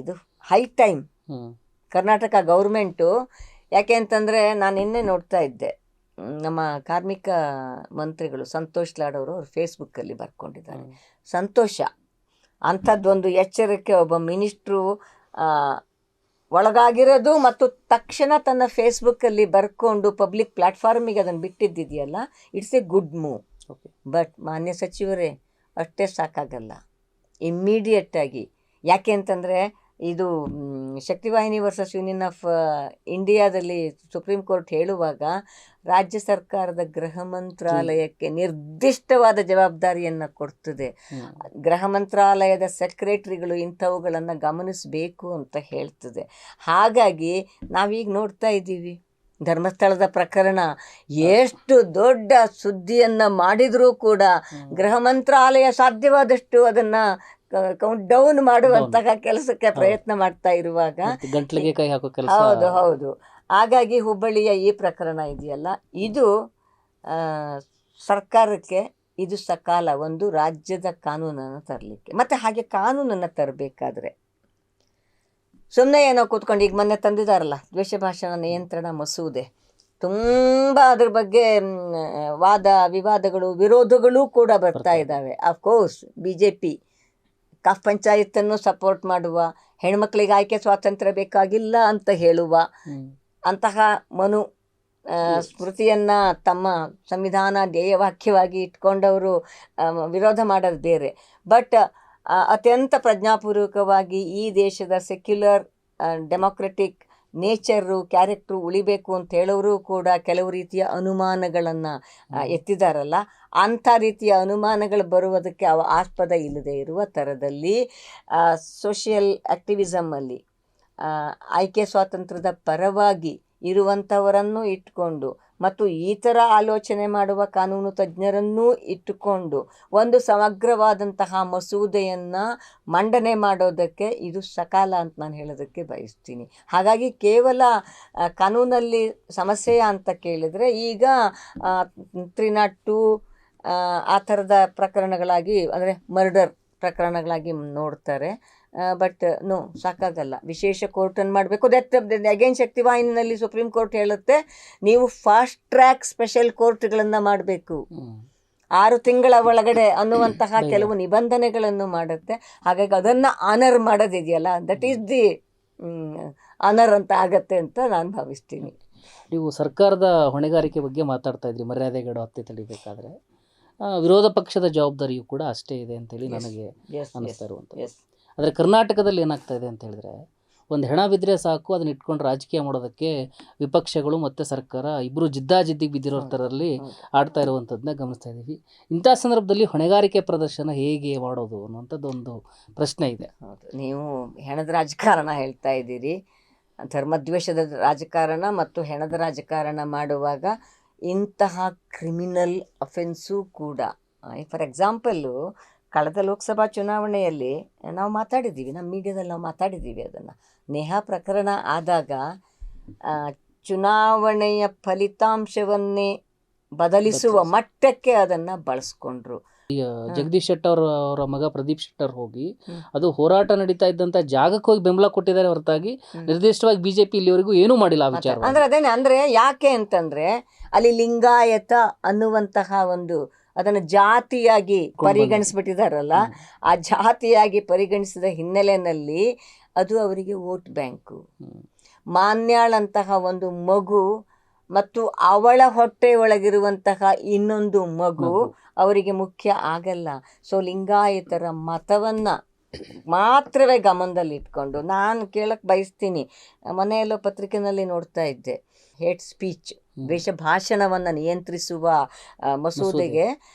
ಇದು ಹೈ ಟೈಮ್. ಕರ್ನಾಟಕ ಗೌರ್ಮೆಂಟು, ಯಾಕೆ ಅಂತಂದರೆ ನಾನು ನಿನ್ನೆ ನೋಡ್ತಾ ಇದ್ದೆ, ನಮ್ಮ ಕಾರ್ಮಿಕ ಮಂತ್ರಿಗಳು ಸಂತೋಷ್ ಲಾಡ್ ಅವರು ಅವ್ರು ಫೇಸ್ಬುಕ್ಕಲ್ಲಿ ಬರ್ಕೊಂಡಿದ್ದಾರೆ. ಸಂತೋಷ, ಅಂಥದ್ದೊಂದು ಎಚ್ಚರಿಕೆ ಒಬ್ಬ ಮಿನಿಸ್ಟ್ರು ಒಳಗಾಗಿರೋದು ಮತ್ತು ತಕ್ಷಣ ತನ್ನ ಫೇಸ್ಬುಕ್ಕಲ್ಲಿ ಬರ್ಕೊಂಡು ಪಬ್ಲಿಕ್ ಪ್ಲ್ಯಾಟ್ಫಾರ್ಮಿಗೆ ಅದನ್ನು ಬಿಟ್ಟಿದ್ದಿದೆಯಲ್ಲ, it's a good move. But ಮಾನ್ಯ ಸಚಿವರೇ, ಅಷ್ಟೇ ಸಾಕಾಗಲ್ಲ. ಇಮ್ಮಿಡಿಯೇಟಾಗಿ, ಯಾಕೆ ಅಂತಂದರೆ ಇದು ಶಕ್ತಿವಾಹಿನಿ ವರ್ಸಸ್ ಯೂನಿಯನ್ ಆಫ್ ಇಂಡಿಯಾದಲ್ಲಿ ಸುಪ್ರೀಂ ಕೋರ್ಟ್ ಹೇಳುವಾಗ ರಾಜ್ಯ ಸರ್ಕಾರದ ಗೃಹ ಮಂತ್ರಾಲಯಕ್ಕೆ ನಿರ್ದಿಷ್ಟವಾದ ಜವಾಬ್ದಾರಿಯನ್ನು ಕೊಡ್ತದೆ. ಗೃಹ ಮಂತ್ರಾಲಯದ ಸೆಕ್ರೆಟರಿಗಳು ಇಂಥವುಗಳನ್ನು ಗಮನಿಸಬೇಕು ಅಂತ ಹೇಳ್ತದೆ. ಹಾಗಾಗಿ ನಾವೀಗ ನೋಡ್ತಾ ಇದ್ದೀವಿ, ಧರ್ಮಸ್ಥಳದ ಪ್ರಕರಣ ಎಷ್ಟು ದೊಡ್ಡ ಸುದ್ದಿಯನ್ನು ಮಾಡಿದರೂ ಕೂಡ ಗೃಹ ಮಂತ್ರಾಲಯ ಸಾಧ್ಯವಾದಷ್ಟು ಅದನ್ನು ಕೌಂಟ್ ಡೌನ್ ಮಾಡುವಂತಹ ಕೆಲಸಕ್ಕೆ ಪ್ರಯತ್ನ ಮಾಡ್ತಾ ಇರುವಾಗ ಗಂಟ್ಲಿಗೆ ಕೈ ಹಾಕೋ ಕೆಲಸ. ಹೌದು. ಹಾಗಾಗಿ ಹುಬ್ಬಳ್ಳಿಯ ಈ ಪ್ರಕರಣ ಇದೆಯಲ್ಲ, ಇದು ಸರ್ಕಾರಕ್ಕೆ ಇದು ಸಕಾಲ ಒಂದು ರಾಜ್ಯದ ಕಾನೂನನ್ನು ತರಲಿಕ್ಕೆ. ಮತ್ತು ಹಾಗೆ ಕಾನೂನನ್ನು ತರಬೇಕಾದ್ರೆ ಸುಮ್ಮನೆ ಏನೋ ಕೂತ್ಕೊಂಡು, ಈಗ ಮೊನ್ನೆ ತಂದಿದ್ದಾರಲ್ಲ ದ್ವೇಷ ಭಾಷಣ ನಿಯಂತ್ರಣ ಮಸೂದೆ, ತುಂಬ ಅದ್ರ ಬಗ್ಗೆ ವಾದ ವಿವಾದಗಳು ವಿರೋಧಗಳು ಕೂಡ ಬರ್ತಾ ಇದ್ದಾವೆ. ಅಫ್ಕೋರ್ಸ್ BJP ಕಾಫ್ ಪಂಚಾಯತನ್ನು ಸಪೋರ್ಟ್ ಮಾಡುವ, ಹೆಣ್ಮಕ್ಳಿಗೆ ಆಯ್ಕೆ ಸ್ವಾತಂತ್ರ್ಯ ಬೇಕಾಗಿಲ್ಲ ಅಂತ ಹೇಳುವ ಅಂತಹ ಸ್ಮೃತಿಯನ್ನು ತಮ್ಮ ಸಂವಿಧಾನ ಧ್ಯೇಯವಾಕ್ಯವಾಗಿ ಇಟ್ಕೊಂಡವರು ವಿರೋಧ ಮಾಡೋದು ಬೇರೆ. ಬಟ್ ಅತ್ಯಂತ ಪ್ರಜ್ಞಾಪೂರ್ವಕವಾಗಿ ಈ ದೇಶದ ಸೆಕ್ಯುಲರ್ ಡೆಮೊಕ್ರೆಟಿಕ್ ನೇಚರು ಕ್ಯಾರೆಕ್ಟ್ರು ಉಳಿಬೇಕು ಅಂತ ಹೇಳೋರು ಕೂಡ ಕೆಲವು ರೀತಿಯ ಅನುಮಾನಗಳನ್ನು ಎತ್ತಿದಾರಲ್ಲ, ಅಂಥ ರೀತಿಯ ಅನುಮಾನಗಳು ಬರುವುದಕ್ಕೆ ಆಸ್ಪದ ಇಲ್ಲದೆ ಇರುವ ಥರದಲ್ಲಿ ಸೋಷಿಯಲ್ ಆ್ಯಕ್ಟಿವಿಸಮಲ್ಲಿ ಆಯ್ಕೆ ಸ್ವಾತಂತ್ರ್ಯದ ಪರವಾಗಿ ಇರುವಂಥವರನ್ನು ಇಟ್ಟುಕೊಂಡು ಮತ್ತು ಈ ಥರ ಆಲೋಚನೆ ಮಾಡುವ ಕಾನೂನು ತಜ್ಞರನ್ನೂ ಇಟ್ಟುಕೊಂಡು ಒಂದು ಸಮಗ್ರವಾದಂತಹ ಮಸೂದೆಯನ್ನು ಮಂಡನೆ ಮಾಡೋದಕ್ಕೆ ಇದು ಸಕಾಲ ಅಂತ ನಾನು ಹೇಳೋದಕ್ಕೆ ಬಯಸ್ತೀನಿ. ಹಾಗಾಗಿ ಕೇವಲ ಕಾನೂನಲ್ಲಿ ಸಮಸ್ಯೆಯ ಅಂತ ಕೇಳಿದರೆ ಈಗ 302 ಆ ಥರದ ಪ್ರಕರಣಗಳಾಗಿ, ಅಂದರೆ ಮರ್ಡರ್ ಪ್ರಕರಣಗಳಾಗಿ ನೋಡ್ತಾರೆ. ಬಟ್ ನೋ, ಸಾಕಾಗಲ್ಲ. ವಿಶೇಷ ಕೋರ್ಟನ್ನು ಮಾಡಬೇಕು. ಅಗೇನ್ ಶಕ್ತಿವಾಹಿನಿನಲ್ಲಿ ಸುಪ್ರೀಂ ಕೋರ್ಟ್ ಹೇಳುತ್ತೆ, ನೀವು ಫಾಸ್ಟ್ ಟ್ರ್ಯಾಕ್ ಸ್ಪೆಷಲ್ ಕೋರ್ಟ್ಗಳನ್ನು ಮಾಡಬೇಕು 6 ತಿಂಗಳ ಒಳಗಡೆ ಅನ್ನುವಂತಹ ಕೆಲವು ನಿಬಂಧನೆಗಳನ್ನು ಮಾಡುತ್ತೆ. ಹಾಗಾಗಿ ಅದನ್ನು ಆನರ್ ಮಾಡೋದಿದೆಯಲ್ಲ, ದಟ್ ಈಸ್ ದಿ ಆನರ್ ಅಂತ ಆಗತ್ತೆ ಅಂತ ನಾನು ಭಾವಿಸ್ತೀನಿ. ನೀವು ಸರ್ಕಾರದ ಹೊಣೆಗಾರಿಕೆ ಬಗ್ಗೆ ಮಾತಾಡ್ತಾ ಇದ್ರಿ, ಮರ್ಯಾದೆಗಳು ಹತ್ತಿ ತಡಿಬೇಕಾದ್ರೆ ವಿರೋಧ ಪಕ್ಷದ ಜವಾಬ್ದಾರಿಯೂ ಕೂಡ ಅಷ್ಟೇ ಇದೆ ಅಂತೇಳಿ ನನಗೆ ಅನ್ನಿಸ್ತಾ ಇರುವಂಥದ್ದು. ಆದರೆ ಕರ್ನಾಟಕದಲ್ಲಿ ಏನಾಗ್ತಾ ಇದೆ ಅಂತ ಹೇಳಿದ್ರೆ, ಒಂದು ಹೆಣ ಬಿದ್ದರೆ ಸಾಕು, ಅದನ್ನ ಇಟ್ಕೊಂಡು ರಾಜಕೀಯ ಮಾಡೋದಕ್ಕೆ ವಿಪಕ್ಷಗಳು ಮತ್ತು ಸರ್ಕಾರ ಇಬ್ಬರು ಜಿದ್ದಾಜಿದ್ದಿಗೆ ಬಿದ್ದಿರೋ ಥರದಲ್ಲಿ ಆಡ್ತಾ ಇರುವಂಥದ್ದನ್ನ ಗಮನಿಸ್ತಾ ಇದ್ದೀವಿ. ಇಂಥ ಸಂದರ್ಭದಲ್ಲಿ ಹೊಣೆಗಾರಿಕೆ ಪ್ರದರ್ಶನ ಹೇಗೆ ಮಾಡೋದು ಅನ್ನುವಂಥದ್ದು ಒಂದು ಪ್ರಶ್ನೆ ಇದೆ. ನೀವು ಹೆಣದ ರಾಜಕಾರಣ ಹೇಳ್ತಾ ಇದ್ದೀರಿ, ಧರ್ಮದ್ವೇಷದ ರಾಜಕಾರಣ ಮತ್ತು ಹೆಣದ ರಾಜಕಾರಣ ಮಾಡುವಾಗ ಇಂತಹ ಕ್ರಿಮಿನಲ್ ಅಫೆನ್ಸು ಕೂಡ, ಫಾರ್ ಎಕ್ಸಾಂಪಲ್ಲು ಕಳೆದ ಲೋಕಸಭಾ ಚುನಾವಣೆಯಲ್ಲಿ ನಾವು ಮಾತಾಡಿದ್ದೀವಿ, ನಮ್ಮ ಮೀಡಿಯಾದಲ್ಲಿ ನಾವು ಮಾತಾಡಿದ್ದೀವಿ ಅದನ್ನು. ನೇಹಾ ಪ್ರಕರಣ ಆದಾಗ ಚುನಾವಣೆಯ ಫಲಿತಾಂಶವನ್ನೇ ಬದಲಿಸುವ ಮಟ್ಟಕ್ಕೆ ಅದನ್ನು ಬಳಸ್ಕೊಂಡ್ರು. ಜಗದೀಶ್ ಶೆಟ್ಟರ್ ಅವರ ಮಗ ಪ್ರದೀಪ್ ಶೆಟ್ಟರ್ ಹೋಗಿ ಅದು ಹೋರಾಟ ನಡೀತಾ ಇದ್ದಂತ ಜಾಗಕ್ಕೆ ಹೋಗಿ ಬೆಂಬಲ ಕೊಟ್ಟಿದ್ದಾರೆ ಹೊರತಾಗಿ ನಿರ್ದಿಷ್ಟವಾಗಿ ಬಿಜೆಪಿ ಇಲ್ಲಿವರೆಗೂ ಏನೂ ಮಾಡಿಲ್ಲ ಆ ವಿಚಾರ. ಅಂದ್ರೆ ಅದೇನೆ, ಅಂದ್ರೆ ಯಾಕೆ ಅಂತಂದ್ರೆ ಅಲ್ಲಿ ಲಿಂಗಾಯತ ಅನ್ನುವಂತಹ ಒಂದು ಅದನ್ನು ಜಾತಿಯಾಗಿ ಪರಿಗಣಿಸ್ಬಿಟ್ಟಿದಾರಲ್ಲ, ಆ ಜಾತಿಯಾಗಿ ಪರಿಗಣಿಸಿದ ಹಿನ್ನೆಲೆಯಲ್ಲಿ ಅದು ಅವರಿಗೆ ವೋಟ್ ಬ್ಯಾಂಕು. ಮಾನ್ಯಾಳಂತಹ ಒಂದು ಮಗು ಮತ್ತು ಅವಳ ಹೊಟ್ಟೆ ಒಳಗಿರುವಂತಹ ಇನ್ನೊಂದು ಮಗು ಅವರಿಗೆ ಮುಖ್ಯ ಆಗಲ್ಲ. ಸೊ ಲಿಂಗಾಯತರ ಮತವನ್ನು ಮಾತ್ರವೇ ಗಮನದಲ್ಲಿ ಇಟ್ಕೊಂಡು ನಾನು ಕೇಳಕ್ಕೆ ಬಯಸ್ತೀನಿ. ಮನೆಯಲ್ಲೋ ಪತ್ರಿಕೆಯಲ್ಲಿ ನೋಡ್ತಾ ಇದ್ದೆ, ಹೇಟ್ ಸ್ಪೀಚ್, ದ್ವೇಷ ಭಾಷಣವನ್ನು ನಿಯಂತ್ರಿಸುವ ಮಸೂದೆಗೆ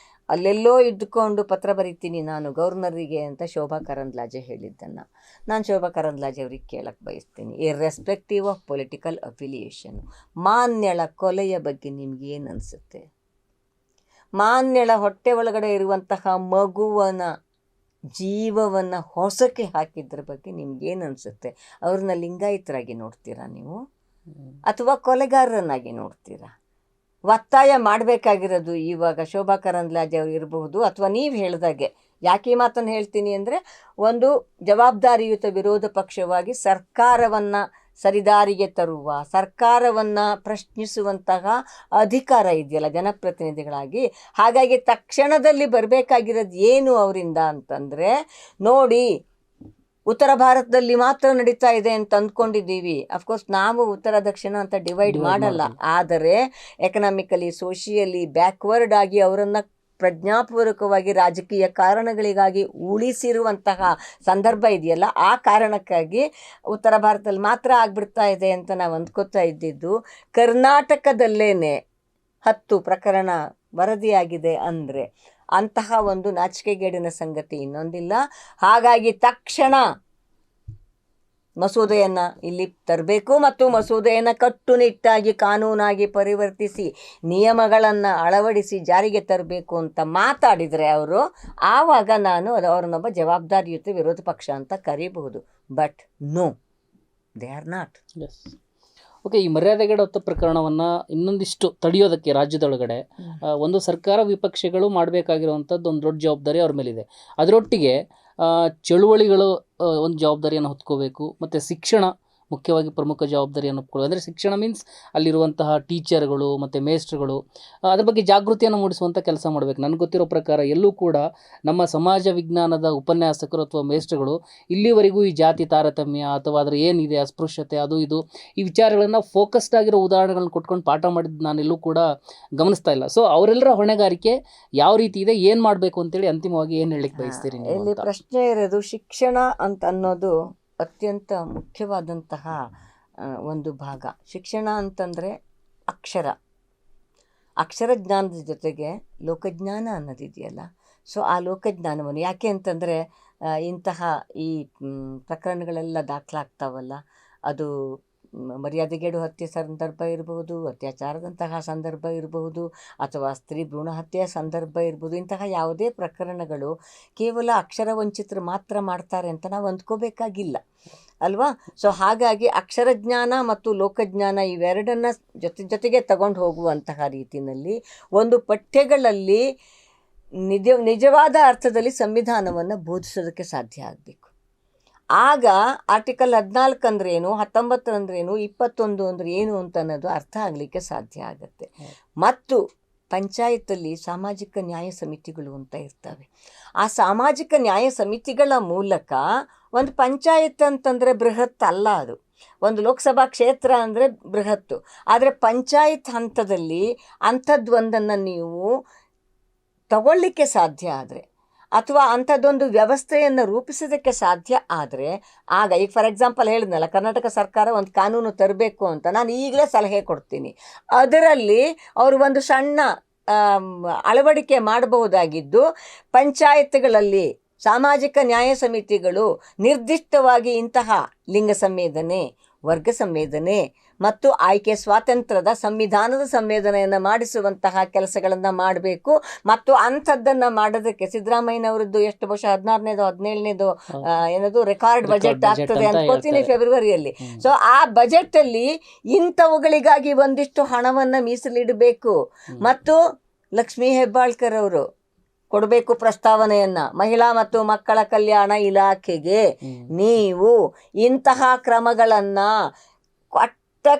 ಅಲ್ಲೆಲ್ಲೋ ಇದ್ದುಕೊಂಡು ಪತ್ರ ಬರೀತೀನಿ ನಾನು ಗವರ್ನರಿಗೆ ಅಂತ ಶೋಭಾ ಕರಂದ್ಲಾಜೆ ಹೇಳಿದ್ದನ್ನು ನಾನು ಶೋಭಾ ಕರಂದ್ಲಾಜೆ ಅವ್ರಿಗೆ ಕೇಳಕ್ಕೆ ಬಯಸ್ತೀನಿ. ಇರ್ರೆಸ್ಪೆಕ್ಟಿವ್ ಆಫ್ ಪೊಲಿಟಿಕಲ್ ಅಫಿಲಿಯೇಷನ್, ಮಾನ್ಯಳ ಕೊಲೆಯ ಬಗ್ಗೆ ನಿಮ್ಗೆ ಏನು ಅನಿಸುತ್ತೆ? ಮಾನ್ಯಳ ಹೊಟ್ಟೆ ಒಳಗಡೆ ಇರುವಂತಹ ಮಗುವನ ಜೀವವನ್ನು ಹೊಸಕ್ಕೆ ಹಾಕಿದ್ರ ಬಗ್ಗೆ ನಿಮ್ಗೇನು ಅನಿಸುತ್ತೆ? ಅವ್ರನ್ನ ಲಿಂಗಾಯತರಾಗಿ ನೋಡ್ತೀರಾ ನೀವು ಅಥವಾ ಕೊಲೆಗಾರರನ್ನಾಗಿ ನೋಡ್ತೀರಾ? ಒತ್ತಾಯ ಮಾಡಬೇಕಾಗಿರೋದು ಇವಾಗ ಶೋಭಾ ಕರಂದ್ಲಾಜೆ ಅವರು ಇರಬಹುದು, ಅಥವಾ ನೀವು ಹೇಳಿದಾಗೆ. ಯಾಕೆ ಈ ಮಾತನ್ನು ಹೇಳ್ತೀನಿ ಅಂದರೆ, ಒಂದು ಜವಾಬ್ದಾರಿಯುತ ವಿರೋಧ ಪಕ್ಷವಾಗಿ ಸರ್ಕಾರವನ್ನು ಸರಿದಾರಿಗೆ ತರುವ, ಸರ್ಕಾರವನ್ನು ಪ್ರಶ್ನಿಸುವಂತಹ ಅಧಿಕಾರ ಇದೆಯಲ್ಲ ಜನಪ್ರತಿನಿಧಿಗಳಾಗಿ. ಹಾಗಾಗಿ ತಕ್ಷಣದಲ್ಲಿ ಬರಬೇಕಾಗಿರೋದು ಏನು ಅವರಿಂದ ಅಂತಂದರೆ, ನೋಡಿ ಉತ್ತರ ಭಾರತದಲ್ಲಿ ಮಾತ್ರ ನಡೀತಾ ಇದೆ ಅಂತ ಅಂದ್ಕೊಂಡಿದ್ದೀವಿ. ಅಫ್ಕೋರ್ಸ್ ನಾವು ಉತ್ತರ ದಕ್ಷಿಣ ಅಂತ ಡಿವೈಡ್ ಮಾಡಲ್ಲ, ಆದರೆ ಎಕನಾಮಿಕಲಿ ಸೋಷಿಯಲಿ ಬ್ಯಾಕ್ವರ್ಡ್ ಆಗಿ ಅವರನ್ನು ಪ್ರಜ್ಞಾಪೂರ್ವಕವಾಗಿ ರಾಜಕೀಯ ಕಾರಣಗಳಿಗಾಗಿ ಉಳಿಸಿರುವಂತಹ ಸಂದರ್ಭ ಇದೆಯಲ್ಲ, ಆ ಕಾರಣಕ್ಕಾಗಿ ಉತ್ತರ ಭಾರತದಲ್ಲಿ ಮಾತ್ರ ಆಗ್ಬಿಡ್ತಾ ಇದೆ ಅಂತ ನಾವು ಅಂದ್ಕೋತಾ ಇದ್ದಿದ್ದು. ಕರ್ನಾಟಕದಲ್ಲೇ 10 ಪ್ರಕರಣ ವರದಿಯಾಗಿದೆ ಅಂದರೆ ಅಂತಹ ಒಂದು ನಾಚಿಕೆಗೇಡಿನ ಸಂಗತಿ ಇನ್ನೊಂದಿಲ್ಲ. ಹಾಗಾಗಿ ತಕ್ಷಣ ಮಸೂದೆಯನ್ನು ಇಲ್ಲಿ ತರಬೇಕು ಮತ್ತು ಮಸೂದೆಯನ್ನು ಕಟ್ಟುನಿಟ್ಟಾಗಿ ಕಾನೂನಾಗಿ ಪರಿವರ್ತಿಸಿ ನಿಯಮಗಳನ್ನು ಅಳವಡಿಸಿ ಜಾರಿಗೆ ತರಬೇಕು ಅಂತ ಮಾತಾಡಿದರೆ ಅವರು, ಆವಾಗ ನಾನು ಅವ್ರನ್ನೊಬ್ಬ ಜವಾಬ್ದಾರಿಯುತ ವಿರೋಧ ಪಕ್ಷ ಅಂತ ಕರೀಬಹುದು. But no, they are not. Okay, ಈ ಮರ್ಯಾದೆಗೇಡು ಪ್ರಕರಣವನ್ನು ಇನ್ನೊಂದಿಷ್ಟು ತಡೆಯೋದಕ್ಕೆ ರಾಜ್ಯದೊಳಗಡೆ ಒಂದು ಸರ್ಕಾರ ವಿಪಕ್ಷಗಳು ಮಾಡಬೇಕಾಗಿರುವಂಥದ್ದು ಒಂದು ದೊಡ್ಡ ಜವಾಬ್ದಾರಿ ಅವ್ರ ಮೇಲಿದೆ. ಅದರೊಟ್ಟಿಗೆ ಚಳುವಳಿಗಳು ಒಂದು ಜವಾಬ್ದಾರಿಯನ್ನು ಹೊತ್ಕೋಬೇಕು, ಮತ್ತು ಶಿಕ್ಷಣ ಮುಖ್ಯವಾಗಿ ಪ್ರಮುಖ ಜವಾಬ್ದಾರಿಯನ್ನು ಒಪ್ಕೊಳ್ಳೋದು. ಅಂದರೆ ಶಿಕ್ಷಣ ಮೀನ್ಸ್ ಅಲ್ಲಿರುವಂತಹ ಟೀಚರ್ಗಳು ಮತ್ತು ಮೇಸ್ಟ್ರುಗಳು ಅದ್ರ ಬಗ್ಗೆ ಜಾಗೃತಿಯನ್ನು ಮೂಡಿಸುವಂಥ ಕೆಲಸ ಮಾಡಬೇಕು. ನನಗೆ ಗೊತ್ತಿರೋ ಪ್ರಕಾರ ಎಲ್ಲೂ ಕೂಡ ನಮ್ಮ ಸಮಾಜ ವಿಜ್ಞಾನದ ಉಪನ್ಯಾಸಕರು ಅಥವಾ ಮೇಸ್ಟ್ರುಗಳು ಇಲ್ಲಿವರೆಗೂ ಈ ಜಾತಿ ತಾರತಮ್ಯ ಅಥವಾ ಅದರ ಏನಿದೆ ಅಸ್ಪೃಶ್ಯತೆ ಅದು ಇದು ಈ ವಿಚಾರಗಳನ್ನು ಫೋಕಸ್ಡ್ ಆಗಿರೋ ಉದಾಹರಣೆಗಳನ್ನ ಕೊಟ್ಕೊಂಡು ಪಾಠ ಮಾಡಿದ್ದು ನಾನೆಲ್ಲೂ ಕೂಡ ಗಮನಿಸ್ತಾ ಇಲ್ಲ. ಸೊ ಅವರೆಲ್ಲರ ಹೊಣೆಗಾರಿಕೆ ಯಾವ ರೀತಿ ಇದೆ, ಏನು ಮಾಡಬೇಕು ಅಂತೇಳಿ ಅಂತಿಮವಾಗಿ ಏನು ಹೇಳಲಿಕ್ಕೆ ಬಯಸ್ತೀರಿ? ಇಲ್ಲಿ ಪ್ರಶ್ನೆ ಇರೋದು, ಶಿಕ್ಷಣ ಅಂತ ಅನ್ನೋದು ಅತ್ಯಂತ ಮುಖ್ಯವಾದಂತಹ ಒಂದು ಭಾಗ. ಶಿಕ್ಷಣ ಅಂತಂದರೆ ಅಕ್ಷರ ಜ್ಞಾನದ ಜೊತೆಗೆ ಲೋಕಜ್ಞಾನ ಅನ್ನೋದಿದೆಯಲ್ಲ. ಸೊ ಆ ಲೋಕಜ್ಞಾನವನ್ನು ಯಾಕೆ ಅಂತಂದರೆ, ಇಂತಹ ಈ ಪ್ರಕರಣಗಳೆಲ್ಲ ದಾಖಲಾಗ್ತಾವಲ್ಲ, ಅದು ಮರ್ಯಾದೆಗೇಡು ಹತ್ಯೆ ಸಂದರ್ಭ ಇರಬಹುದು, ಅತ್ಯಾಚಾರದಂತಹ ಸಂದರ್ಭ ಇರಬಹುದು, ಅಥವಾ ಸ್ತ್ರೀ ಭ್ರೂಣ ಹತ್ಯೆಯ ಸಂದರ್ಭ ಇರ್ಬೋದು. ಇಂತಹ ಯಾವುದೇ ಪ್ರಕರಣಗಳು ಕೇವಲ ಅಕ್ಷರ ವಂಚಿತರು ಮಾತ್ರ ಮಾಡ್ತಾರೆ ಅಂತ ನಾವು ಅಂದ್ಕೋಬೇಕಾಗಿಲ್ಲ ಅಲ್ವಾ? ಸೊ ಹಾಗಾಗಿ ಅಕ್ಷರಜ್ಞಾನ ಮತ್ತು ಲೋಕಜ್ಞಾನ ಇವೆರಡನ್ನ ಜೊತೆಗೆ ತಗೊಂಡು ಹೋಗುವಂತಹ ರೀತಿಯಲ್ಲಿ ಒಂದು ಪಠ್ಯಗಳಲ್ಲಿ ನಿಜವಾದ ಅರ್ಥದಲ್ಲಿ ಸಂವಿಧಾನವನ್ನು ಬೋಧಿಸೋದಕ್ಕೆ ಸಾಧ್ಯ ಆಗಬೇಕು. ಆಗ ಆರ್ಟಿಕಲ್ 14 ಅಂದ್ರೇನು, 19 ಅಂದ್ರೇನು, 21 ಅಂದ್ರೆ ಏನು ಅಂತ ಅನ್ನೋದು ಅರ್ಥ ಆಗಲಿಕ್ಕೆ ಸಾಧ್ಯ ಆಗುತ್ತೆ. ಮತ್ತು ಪಂಚಾಯತಲ್ಲಿ ಸಾಮಾಜಿಕ ನ್ಯಾಯ ಸಮಿತಿಗಳು ಅಂತ ಇರ್ತವೆ. ಆ ಸಾಮಾಜಿಕ ನ್ಯಾಯ ಸಮಿತಿಗಳ ಮೂಲಕ ಒಂದು ಪಂಚಾಯತ್ ಅಂತಂದರೆ ಬೃಹತ್ ಅಲ್ಲ, ಅದು ಒಂದು ಲೋಕಸಭಾ ಕ್ಷೇತ್ರ ಅಂದರೆ ಬೃಹತ್ತು. ಆದರೆ ಪಂಚಾಯತ್ ಹಂತದಲ್ಲಿ ಅಂಥದ್ದೊಂದನ್ನು ನೀವು ತಗೊಳ್ಳಿಕ್ಕೆ ಸಾಧ್ಯ ಆದರೆ, ಅಥವಾ ಅಂಥದ್ದೊಂದು ವ್ಯವಸ್ಥೆಯನ್ನು ರೂಪಿಸೋದಕ್ಕೆ ಸಾಧ್ಯ ಆದರೆ, ಆಗ ಈಗ ಫಾರ್ ಎಕ್ಸಾಂಪಲ್ ಹೇಳಿದ್ನಲ್ಲ, ಕರ್ನಾಟಕ ಸರ್ಕಾರ ಒಂದು ಕಾನೂನು ತರಬೇಕು ಅಂತ ನಾನು ಈಗಲೇ ಸಲಹೆ ಕೊಡ್ತೀನಿ. ಅದರಲ್ಲಿ ಅವರು ಒಂದು ಸಣ್ಣ ಅಳವಡಿಕೆ ಮಾಡಬಹುದಾಗಿದ್ದು, ಪಂಚಾಯತ್ಗಳಲ್ಲಿ ಸಾಮಾಜಿಕ ನ್ಯಾಯ ಸಮಿತಿಗಳು ನಿರ್ದಿಷ್ಟವಾಗಿ ಇಂತಹ ಲಿಂಗ ಸಂವೇದನೆ, ವರ್ಗ ಸಂವೇದನೆ ಮತ್ತು ಆಯ್ಕೆ ಸ್ವಾತಂತ್ರ್ಯದ ಸಂವಿಧಾನದ ಸಂವೇದನೆಯನ್ನು ಮಾಡಿಸುವಂತಹ ಕೆಲಸಗಳನ್ನು ಮಾಡಬೇಕು. ಮತ್ತು ಅಂಥದ್ದನ್ನು ಮಾಡೋದಕ್ಕೆ ಸಿದ್ದರಾಮಯ್ಯನವರದ್ದು ಎಷ್ಟು ಬಹುಶಃ 16ನೇದೋ 17ನೇದೋ ಏನದು ರೆಕಾರ್ಡ್ ಬಜೆಟ್ ಆಗ್ತದೆ ಅಂದ್ಕೋತೀನಿ ಫೆಬ್ರವರಿಯಲ್ಲಿ. ಸೊ ಆ ಬಜೆಟಲ್ಲಿ ಇಂಥವುಗಳಿಗಾಗಿ ಒಂದಿಷ್ಟು ಹಣವನ್ನು ಮೀಸಲಿಡಬೇಕು. ಮತ್ತು ಲಕ್ಷ್ಮೀ ಹೆಬ್ಬಾಳ್ಕರ್ ಅವರು ಕೊಡಬೇಕು ಪ್ರಸ್ತಾವನೆಯನ್ನು ಮಹಿಳಾ ಮತ್ತು ಮಕ್ಕಳ ಕಲ್ಯಾಣ ಇಲಾಖೆಗೆ. ನೀವು ಇಂತಹ ಕ್ರಮಗಳನ್ನು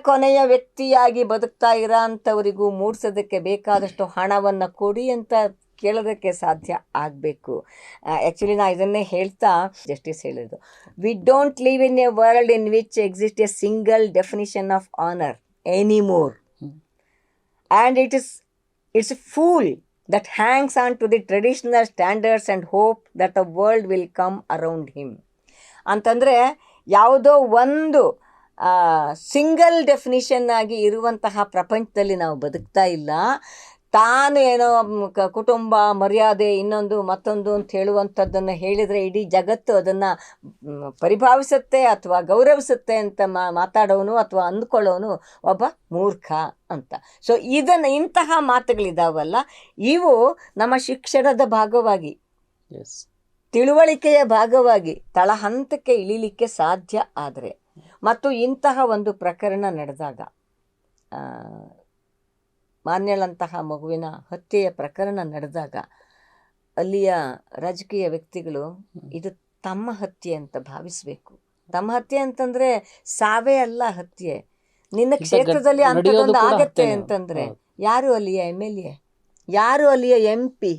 ಕೊನೆಯ ವ್ಯಕ್ತಿಯಾಗಿ ಬದುಕ್ತಾ ಇರೋ ಅಂಥವರಿಗೂ ಮೂಡಿಸೋದಕ್ಕೆ ಬೇಕಾದಷ್ಟು ಹಣವನ್ನು ಕೊಡಿ ಅಂತ ಕೇಳೋದಕ್ಕೆ ಸಾಧ್ಯ ಆಗಬೇಕು. ಆ್ಯಕ್ಚುಲಿ ನಾ ಇದನ್ನೇ ಹೇಳ್ತಾ ಜಸ್ಟಿಸ್ ಹೇಳಿದ್ದು, we don't live in a world in which exist a single definition of honour anymore, and it's fool that hangs on to the traditional standards and hope that the world will come around him. ಅಂತಂದರೆ ಯಾವುದೋ ಒಂದು ಸಿಂಗಲ್ ಡೆಫಿನಿಷನ್ ಆಗಿ ಇರುವಂತಹ ಪ್ರಪಂಚದಲ್ಲಿ ನಾವು ಬದುಕ್ತಾ ಇಲ್ಲ. ತಾನು ಏನೋ ಕುಟುಂಬ ಮರ್ಯಾದೆ ಇನ್ನೊಂದು ಮತ್ತೊಂದು ಅಂತ ಹೇಳುವಂಥದ್ದನ್ನು ಹೇಳಿದರೆ ಇಡೀ ಜಗತ್ತು ಅದನ್ನು ಪರಿಭಾವಿಸುತ್ತೆ ಅಥವಾ ಗೌರವಿಸುತ್ತೆ ಅಂತ ಮಾತಾಡೋನು ಅಥವಾ ಅಂದ್ಕೊಳ್ಳೋನು ಒಬ್ಬ ಮೂರ್ಖ ಅಂತ. ಸೊ ಇಂತಹ ಮಾತುಗಳಿದಾವಲ್ಲ, ಇವು ನಮ್ಮ ಶಿಕ್ಷಣದ ಭಾಗವಾಗಿ, ತಿಳುವಳಿಕೆಯ ಭಾಗವಾಗಿ ತಳಹಂತಕ್ಕೆ ಇಳಿಲಿಕ್ಕೆ ಸಾಧ್ಯ ಆದರೆ, ಮತ್ತು ಇಂತಹ ಒಂದು ಪ್ರಕರಣ ನಡೆದಾಗ, ಮಾನ್ಯಳಂತಹ ಮಗುವಿನ ಹತ್ಯೆಯ ಪ್ರಕರಣ ನಡೆದಾಗ ಅಲ್ಲಿಯ ರಾಜಕೀಯ ವ್ಯಕ್ತಿಗಳು ಇದು ತಮ್ಮ ಹತ್ಯೆ ಅಂತ ಭಾವಿಸಬೇಕು. ತಮ್ಮ ಹತ್ಯೆ ಅಂತಂದರೆ ಸಾವೇ ಅಲ್ಲ ಹತ್ಯೆ. ನಿನ್ನ ಕ್ಷೇತ್ರದಲ್ಲಿ ಅಂಥದ್ದೊಂದು ಆಗತ್ತೆ ಅಂತಂದರೆ ಯಾರು ಅಲ್ಲಿಯ MLA, ಯಾರು ಅಲ್ಲಿಯ MP,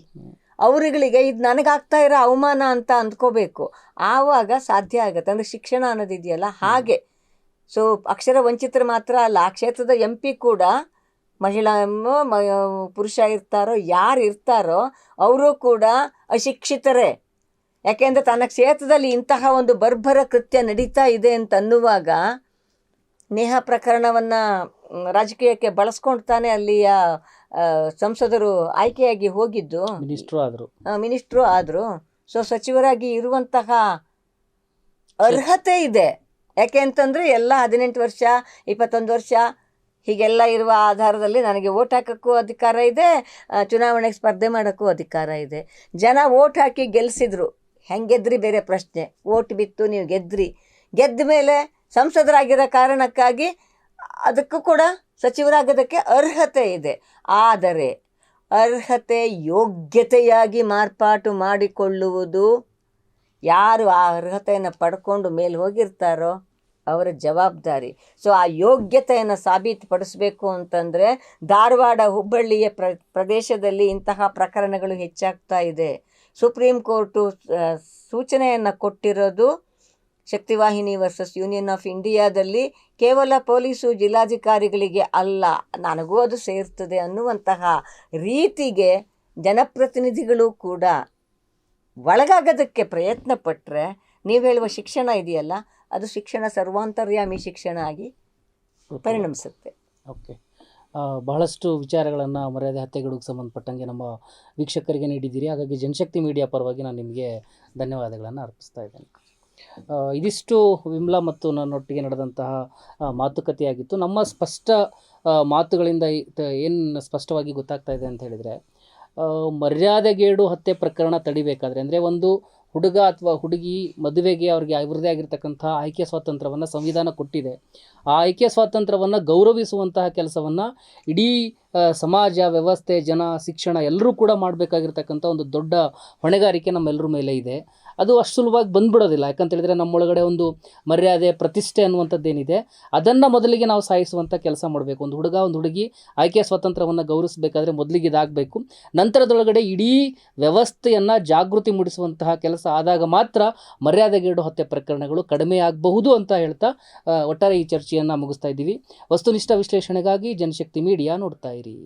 ಅವರುಗಳಿಗೆ ಇದು ನನಗಾಗ್ತಾ ಇರೋ ಅವಮಾನ ಅಂತ ಅಂದ್ಕೋಬೇಕು. ಆವಾಗ ಸಾಧ್ಯ ಆಗುತ್ತೆ. ಅಂದರೆ ಶಿಕ್ಷಣ ಅನ್ನೋದಿದೆಯಲ್ಲ ಹಾಗೆ. ಸೊ ಅಕ್ಷರ ವಂಚಿತರು ಮಾತ್ರ ಅಲ್ಲ, ಆ ಕ್ಷೇತ್ರದ MP ಕೂಡ ಮಹಿಳಾ ಪುರುಷ ಇರ್ತಾರೋ ಯಾರು ಇರ್ತಾರೋ ಅವರು ಕೂಡ ಅಶಿಕ್ಷಿತರೇ. ಯಾಕೆಂದರೆ ತನ್ನ ಕ್ಷೇತ್ರದಲ್ಲಿ ಇಂತಹ ಒಂದು ಬರ್ಬರ ಕೃತ್ಯ ನಡೀತಾ ಇದೆ ಅಂತ ಅನ್ನುವಾಗ ನೇಹಾ ಪ್ರಕರಣವನ್ನು ರಾಜಕೀಯಕ್ಕೆ ಬಳಸ್ಕೊಳ್ತಾನೆ ಅಲ್ಲಿಯ ಸಂಸದರು ಆಯ್ಕೆಯಾಗಿ ಹೋಗಿದ್ದು, ಮಿನಿಸ್ಟ್ರು ಆದರು. ಸೊ ಸಚಿವರಾಗಿ ಇರುವಂತಹ ಅರ್ಹತೆ ಇದೆ. ಯಾಕೆ ಅಂತಂದರೆ ಎಲ್ಲ 18 ವರ್ಷ 21 ವರ್ಷ ಹೀಗೆಲ್ಲ ಇರುವ ಆಧಾರದಲ್ಲಿ ನನಗೆ ಓಟ್ ಹಾಕೋಕ್ಕೂ ಅಧಿಕಾರ ಇದೆ, ಚುನಾವಣೆಗೆ ಸ್ಪರ್ಧೆ ಮಾಡೋಕ್ಕೂ ಅಧಿಕಾರ ಇದೆ. ಜನ ಓಟ್ ಹಾಕಿ ಗೆಲ್ಲಿಸಿದ್ರು, ಹೆಂಗೆ ಗೆದ್ರಿ ಬೇರೆ ಪ್ರಶ್ನೆ. ಓಟ್ ಬಿತ್ತು, ನೀವು ಗೆದ್ದ ಮೇಲೆ ಸಂಸದರಾಗಿರೋ ಕಾರಣಕ್ಕಾಗಿ ಅದಕ್ಕೂ ಕೂಡ ಸಚಿವರಾಗೋದಕ್ಕೆ ಅರ್ಹತೆ ಇದೆ. ಆದರೆ ಅರ್ಹತೆ ಯೋಗ್ಯತೆಯಾಗಿ ಮಾರ್ಪಾಟು ಮಾಡಿಕೊಳ್ಳುವುದು ಯಾರು ಆ ಅರ್ಹತೆಯನ್ನು ಪಡ್ಕೊಂಡು ಮೇಲೆ ಹೋಗಿರ್ತಾರೋ ಅವರ ಜವಾಬ್ದಾರಿ. ಸೊ ಆ ಯೋಗ್ಯತೆಯನ್ನು ಸಾಬೀತುಪಡಿಸಬೇಕು ಅಂತಂದರೆ ಧಾರವಾಡ ಹುಬ್ಬಳ್ಳಿಯ ಪ್ರದೇಶದಲ್ಲಿ ಇಂತಹ ಪ್ರಕರಣಗಳು ಹೆಚ್ಚಾಗ್ತಾ ಇದೆ. ಸುಪ್ರೀಂ ಕೋರ್ಟು ಸೂಚನೆಯನ್ನು ಕೊಟ್ಟಿರೋದು ಶಕ್ತಿವಾಹಿನಿ ವರ್ಸಸ್ ಯೂನಿಯನ್ ಆಫ್ ಇಂಡಿಯಾದಲ್ಲಿ ಕೇವಲ ಪೊಲೀಸು ಜಿಲ್ಲಾಧಿಕಾರಿಗಳಿಗೆ ಅಲ್ಲ, ನನಗೂ ಅದು ಸೇರ್ತದೆ ಅನ್ನುವಂತಹ ರೀತಿಗೆ ಜನಪ್ರತಿನಿಧಿಗಳು ಕೂಡ ಒಳಗಾಗೋದಕ್ಕೆ ಪ್ರಯತ್ನ ಪಟ್ಟರೆ ನೀವು ಹೇಳುವ ಶಿಕ್ಷಣ ಇದೆಯಲ್ಲ, ಅದು ಶಿಕ್ಷಣ ಸರ್ವಾಂತರ್ಯಾಮಿ ಶಿಕ್ಷಣ ಆಗಿ ಪರಿಣಮಿಸುತ್ತೆ. ಓಕೆ, ಬಹಳಷ್ಟು ವಿಚಾರಗಳನ್ನು ಮರ್ಯಾದೆ ಹತ್ಯೆಗಳಿಗೆ ಸಂಬಂಧಪಟ್ಟಂಗೆ ನಮ್ಮ ವೀಕ್ಷಕರಿಗೆ ನೀಡಿದ್ದೀರಿ. ಹಾಗಾಗಿ ಜನಶಕ್ತಿ ಮೀಡಿಯಾ ಪರವಾಗಿ ನಾನು ನಿಮಗೆ ಧನ್ಯವಾದಗಳನ್ನು ಅರ್ಪಿಸ್ತಾ ಇದ್ದೇನೆ. ಇದಿಷ್ಟು ವಿಮಲಾ ಮತ್ತು ನನ್ನೊಟ್ಟಿಗೆ ನಡೆದಂತಹ ಮಾತುಕತೆಯಾಗಿತ್ತು. ನಮ್ಮ ಸ್ಪಷ್ಟ ಮಾತುಗಳಿಂದ ಏನು ಸ್ಪಷ್ಟವಾಗಿ ಗೊತ್ತಾಗ್ತಾ ಇದೆ ಅಂತ ಹೇಳಿದರೆ, ಮರ್ಯಾದೆಗೇಡು ಹತ್ಯೆ ಪ್ರಕರಣ ತಡಿಬೇಕಾದ್ರೆ, ಅಂದರೆ ಒಂದು ಹುಡುಗ ಅಥವಾ ಹುಡುಗಿ ಮದುವೆಗೆ ಅವ್ರಿಗೆ ಅವರದೇ ಆಗಿರ್ತಕ್ಕಂಥ ಆಯ್ಕೆ ಸ್ವಾತಂತ್ರ್ಯವನ್ನು ಸಂವಿಧಾನ ಕೊಟ್ಟಿದೆ. ಆ ಆಯ್ಕೆ ಸ್ವಾತಂತ್ರ್ಯವನ್ನು ಗೌರವಿಸುವಂತಹ ಕೆಲಸವನ್ನು ಇಡೀ ಸಮಾಜ, ವ್ಯವಸ್ಥೆ, ಜನ, ಶಿಕ್ಷಣ ಎಲ್ಲರೂ ಕೂಡ ಮಾಡಬೇಕಾಗಿರ್ತಕ್ಕಂಥ ಒಂದು ದೊಡ್ಡ ಹೊಣೆಗಾರಿಕೆ ನಮ್ಮೆಲ್ಲರ ಮೇಲೆ ಇದೆ. ಅದು ಅಷ್ಟು ಸುಲಭವಾಗಿ ಬಂದ್ಬಿಡೋದಿಲ್ಲ. ಯಾಕಂತೇಳಿದರೆ ನಮ್ಮೊಳಗಡೆ ಒಂದು ಮರ್ಯಾದೆ, ಪ್ರತಿಷ್ಠೆ ಅನ್ನುವಂಥದ್ದೇನಿದೆ ಅದನ್ನು ಮೊದಲಿಗೆ ನಾವು ಸಾಯಿಸುವಂಥ ಕೆಲಸ ಮಾಡಬೇಕು. ಒಂದು ಹುಡುಗ, ಒಂದು ಹುಡುಗಿ ಆಯ್ಕೆ ಸ್ವಾತಂತ್ರ್ಯವನ್ನು ಗೌರವಿಸಬೇಕಾದ್ರೆ ಮೊದಲಿಗೆ ಇದಾಗಬೇಕು. ನಂತರದೊಳಗಡೆ ಇಡೀ ವ್ಯವಸ್ಥೆಯನ್ನು ಜಾಗೃತಿ ಮೂಡಿಸುವಂತಹ ಕೆಲಸ ಆದಾಗ ಮಾತ್ರ ಮರ್ಯಾದೆಗೇಡು ಹತ್ಯೆ ಪ್ರಕರಣಗಳು ಕಡಿಮೆ ಆಗಬಹುದು ಅಂತ ಹೇಳ್ತಾ ಒಟ್ಟಾರೆ ಈ ಚರ್ಚೆಯನ್ನು ಮುಗಿಸ್ತಾ ಇದ್ದೀವಿ. ವಸ್ತುನಿಷ್ಠ ವಿಶ್ಲೇಷಣೆಗಾಗಿ ಜನಶಕ್ತಿ ಮೀಡಿಯಾ ನೋಡ್ತಾ ಇರಿ.